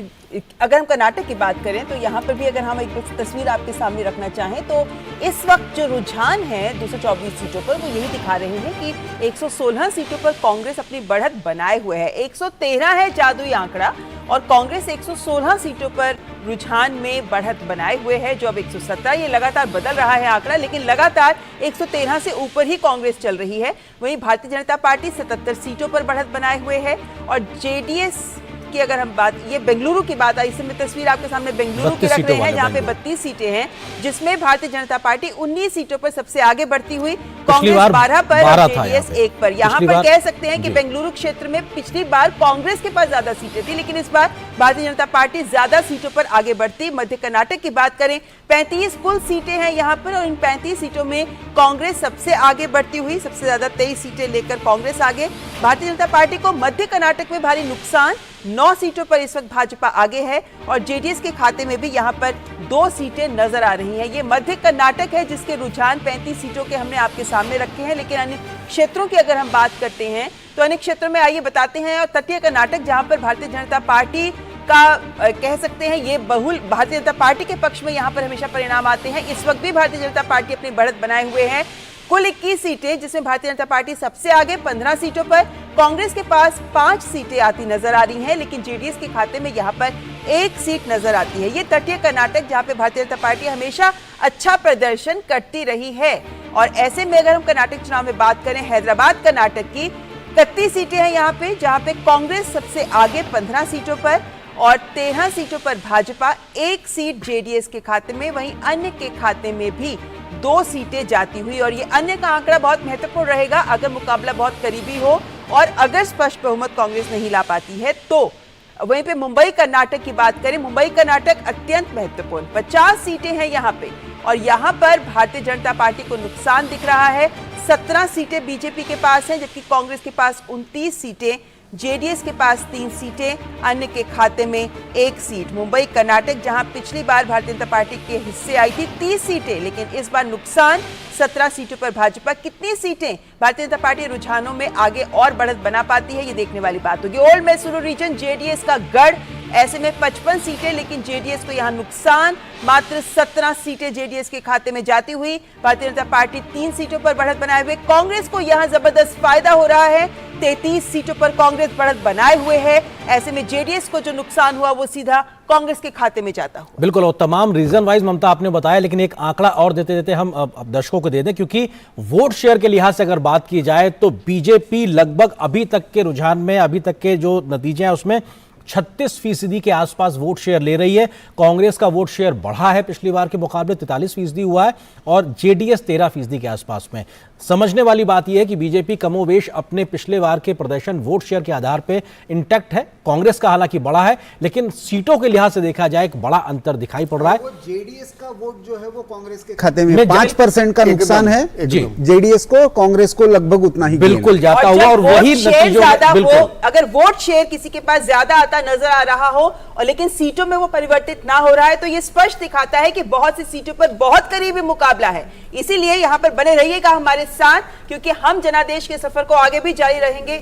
अगर हम कर्नाटक की बात करें तो यहाँ पर भी अगर हम एक तस्वीर आपके सामने रखना चाहें तो इस वक्त जो रुझान है 224 सीटों पर वो यही दिखा रहे हैं कि 116 सीटों पर कांग्रेस अपनी बढ़त बनाए हुए है। 113 है जादुई आंकड़ा और कांग्रेस 116 सीटों पर रुझान में बढ़त बनाए हुए है, जो अब 117, ये लगातार बदल रहा है आंकड़ा, लेकिन लगातार 113 से ऊपर ही कांग्रेस चल रही है। वहीं भारतीय जनता पार्टी 77 सीटों पर बढ़त बनाए हुए है और जेडीएस की अगर हम बात, ये बेंगलुरु की बात आई, इसमें तस्वीर आपके सामने बेंगलुरु की रख रहे हैं जहां पे 32 सीटें हैं, जिसमें भारतीय जनता पार्टी 19 सीटों पर सबसे आगे बढ़ती हुई, कांग्रेस 12 पर और जेडीएस 1 पर। यहाँ पर कह सकते हैं कि बेंगलुरु क्षेत्र में पिछली बार कांग्रेस के पास ज्यादा सीटें थी, लेकिन इस बार भारतीय जनता पार्टी ज्यादा सीटों पर आगे बढ़ती। मध्य कर्नाटक की बात करें, 35 कुल सीटें हैं यहाँ पर और इन 35 सीटों में कांग्रेस सबसे आगे बढ़ती हुई, सबसे ज्यादा 23 सीटें लेकर कांग्रेस आगे। भारतीय जनता पार्टी को मध्य कर्नाटक में भारी नुकसान, 9 सीटों पर इस वक्त भाजपा आगे है और जेडीएस के खाते में भी यहाँ पर 2 सीटें नजर आ रही हैं। ये मध्य कर्नाटक है जिसके रुझान 35 सीटों के हमने आपके सामने रखे हैं, लेकिन अन्य क्षेत्रों की अगर हम बात करते हैं तो अन्य क्षेत्रों में आइए बताते हैं। और तटीय कर्नाटक जहां पर भारतीय जनता पार्टी का कह सकते हैं ये बहुल भारतीय जनता पार्टी के पक्ष में यहाँ पर हमेशा परिणाम आते हैं। इस वक्त भी भारतीय जनता पार्टी अपनी बढ़त बनाए हुए है, कुल 21 सीटें, जिसमें भारतीय जनता पार्टी सबसे आगे 15 सीटों पर, कांग्रेस के पास 5 सीटें आती नजर आ रही हैं, लेकिन जेडीएस के खाते में यहाँ पर 1 सीट नजर आती है। ये तटीय कर्नाटक जहाँ पे भारतीय जनता पार्टी हमेशा अच्छा प्रदर्शन करती रही है। और ऐसे में अगर हम कर्नाटक चुनाव में बात करें, हैदराबाद कर्नाटक की 31 सीटें हैं यहाँ पे, जहाँ पे कांग्रेस सबसे आगे 15 सीटों पर और 13 सीटों पर भाजपा, 1 सीट जेडीएस के खाते में, वहीं अन्य के खाते में भी 2 सीटें जाती हुई। और ये अन्य का आंकड़ा बहुत महत्वपूर्ण रहेगा अगर मुकाबला बहुत करीबी हो और अगर स्पष्ट बहुमत कांग्रेस नहीं ला पाती है तो। वहीं पे मुंबई कर्नाटक की बात करें, मुंबई कर्नाटक अत्यंत महत्वपूर्ण, 50 सीटें हैं यहाँ पे और यहाँ पर भारतीय जनता पार्टी को नुकसान दिख रहा है। 17 सीटें बीजेपी के पास हैं, जबकि कांग्रेस के पास 29 सीटें, जेडीएस के पास 3 सीटें, अन्य के खाते में 1 सीट। मुंबई कर्नाटक जहां पिछली बार भारतीय जनता पार्टी के हिस्से आई थी 30 सीटें, लेकिन इस बार नुकसान 17 सीटों पर भाजपा। कितनी सीटें भारतीय जनता पार्टी रुझानों में आगे और बढ़त बना पाती है, ये देखने वाली बात होगी। ओल्ड मैसूरू रीजन जेडीएस का गढ़, ऐसे में 55 सीटें, लेकिन जेडीएस को यहां नुकसान, मात्र 17 सीटें जेडीएस के खाते में जाती हुई। भारतीय जनता पार्टी 3 सीटों पर बढ़त बनाए हुए, कांग्रेस को यहां जबरदस्त फायदा हो रहा है, 33 सीटों पर कांग्रेस बढ़त बनाए हुए है। ऐसे में जेडीएस को जो नुकसान हुआ वो सीधा कांग्रेस के खाते में जाता हुआ। बिल्कुल, और तमाम रीजन वाइज ममता आपने बताया, लेकिन एक आंकड़ा और देते देते हम अब दर्शकों को दे दें, क्योंकि वोट शेयर के लिहाज से अगर बात की जाए तो बीजेपी लगभग अभी तक के रुझान में, अभी तक के जो नतीजे हैं उसमें 36% के आसपास वोट शेयर ले रही है। कांग्रेस का वोट शेयर बढ़ा है, पिछली बार के मुकाबले 43% हुआ है और जेडीएस 13% के आसपास में। समझने वाली बात यह है कि बीजेपी कमोवेश अपने पिछले बार के प्रदर्शन वोट शेयर के आधार पर इंटैक्ट है। कांग्रेस का हालांकि बड़ा है, लेकिन सीटों के लिहाज से देखा जाए एक बड़ा अंतर दिखाई पड़ रहा है। जेडीएस का वोट जो है वो कांग्रेस के खाते में 5% का नुकसान है जेडीएस को, कांग्रेस को लगभग उतना ही बिल्कुल जाता हुआ और वही नतीजों, अगर वोट शेयर किसी के पास ज्यादा आता नजर आ रहा हो और लेकिन सीटों में वो परिवर्तित ना हो रहा है तो ये स्पष्ट दिखाता है कि बहुत सी सीटों पर बहुत करीबी मुकाबला है। इसीलिए यहाँ पर बने रहिएगा हमारे साथ, क्योंकि हम जनादेश के सफर को आगे भी जारी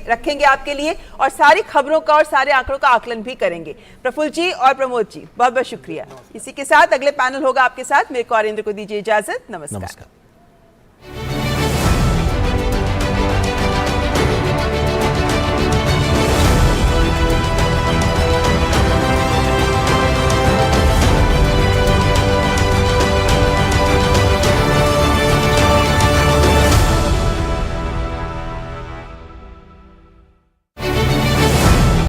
रखेंगे आपके लिए और सारी खबरों का और सारे आंकड़ों का आकलन भी करेंगे। प्रफुल्ल जी और प्रमोद जी, बहुत बहुत शुक्रिया। इसी के साथ अगले पैनल होगा आपके साथ। मेरे को आरेंद्र को दीजिए इजाजत। नमस्कार।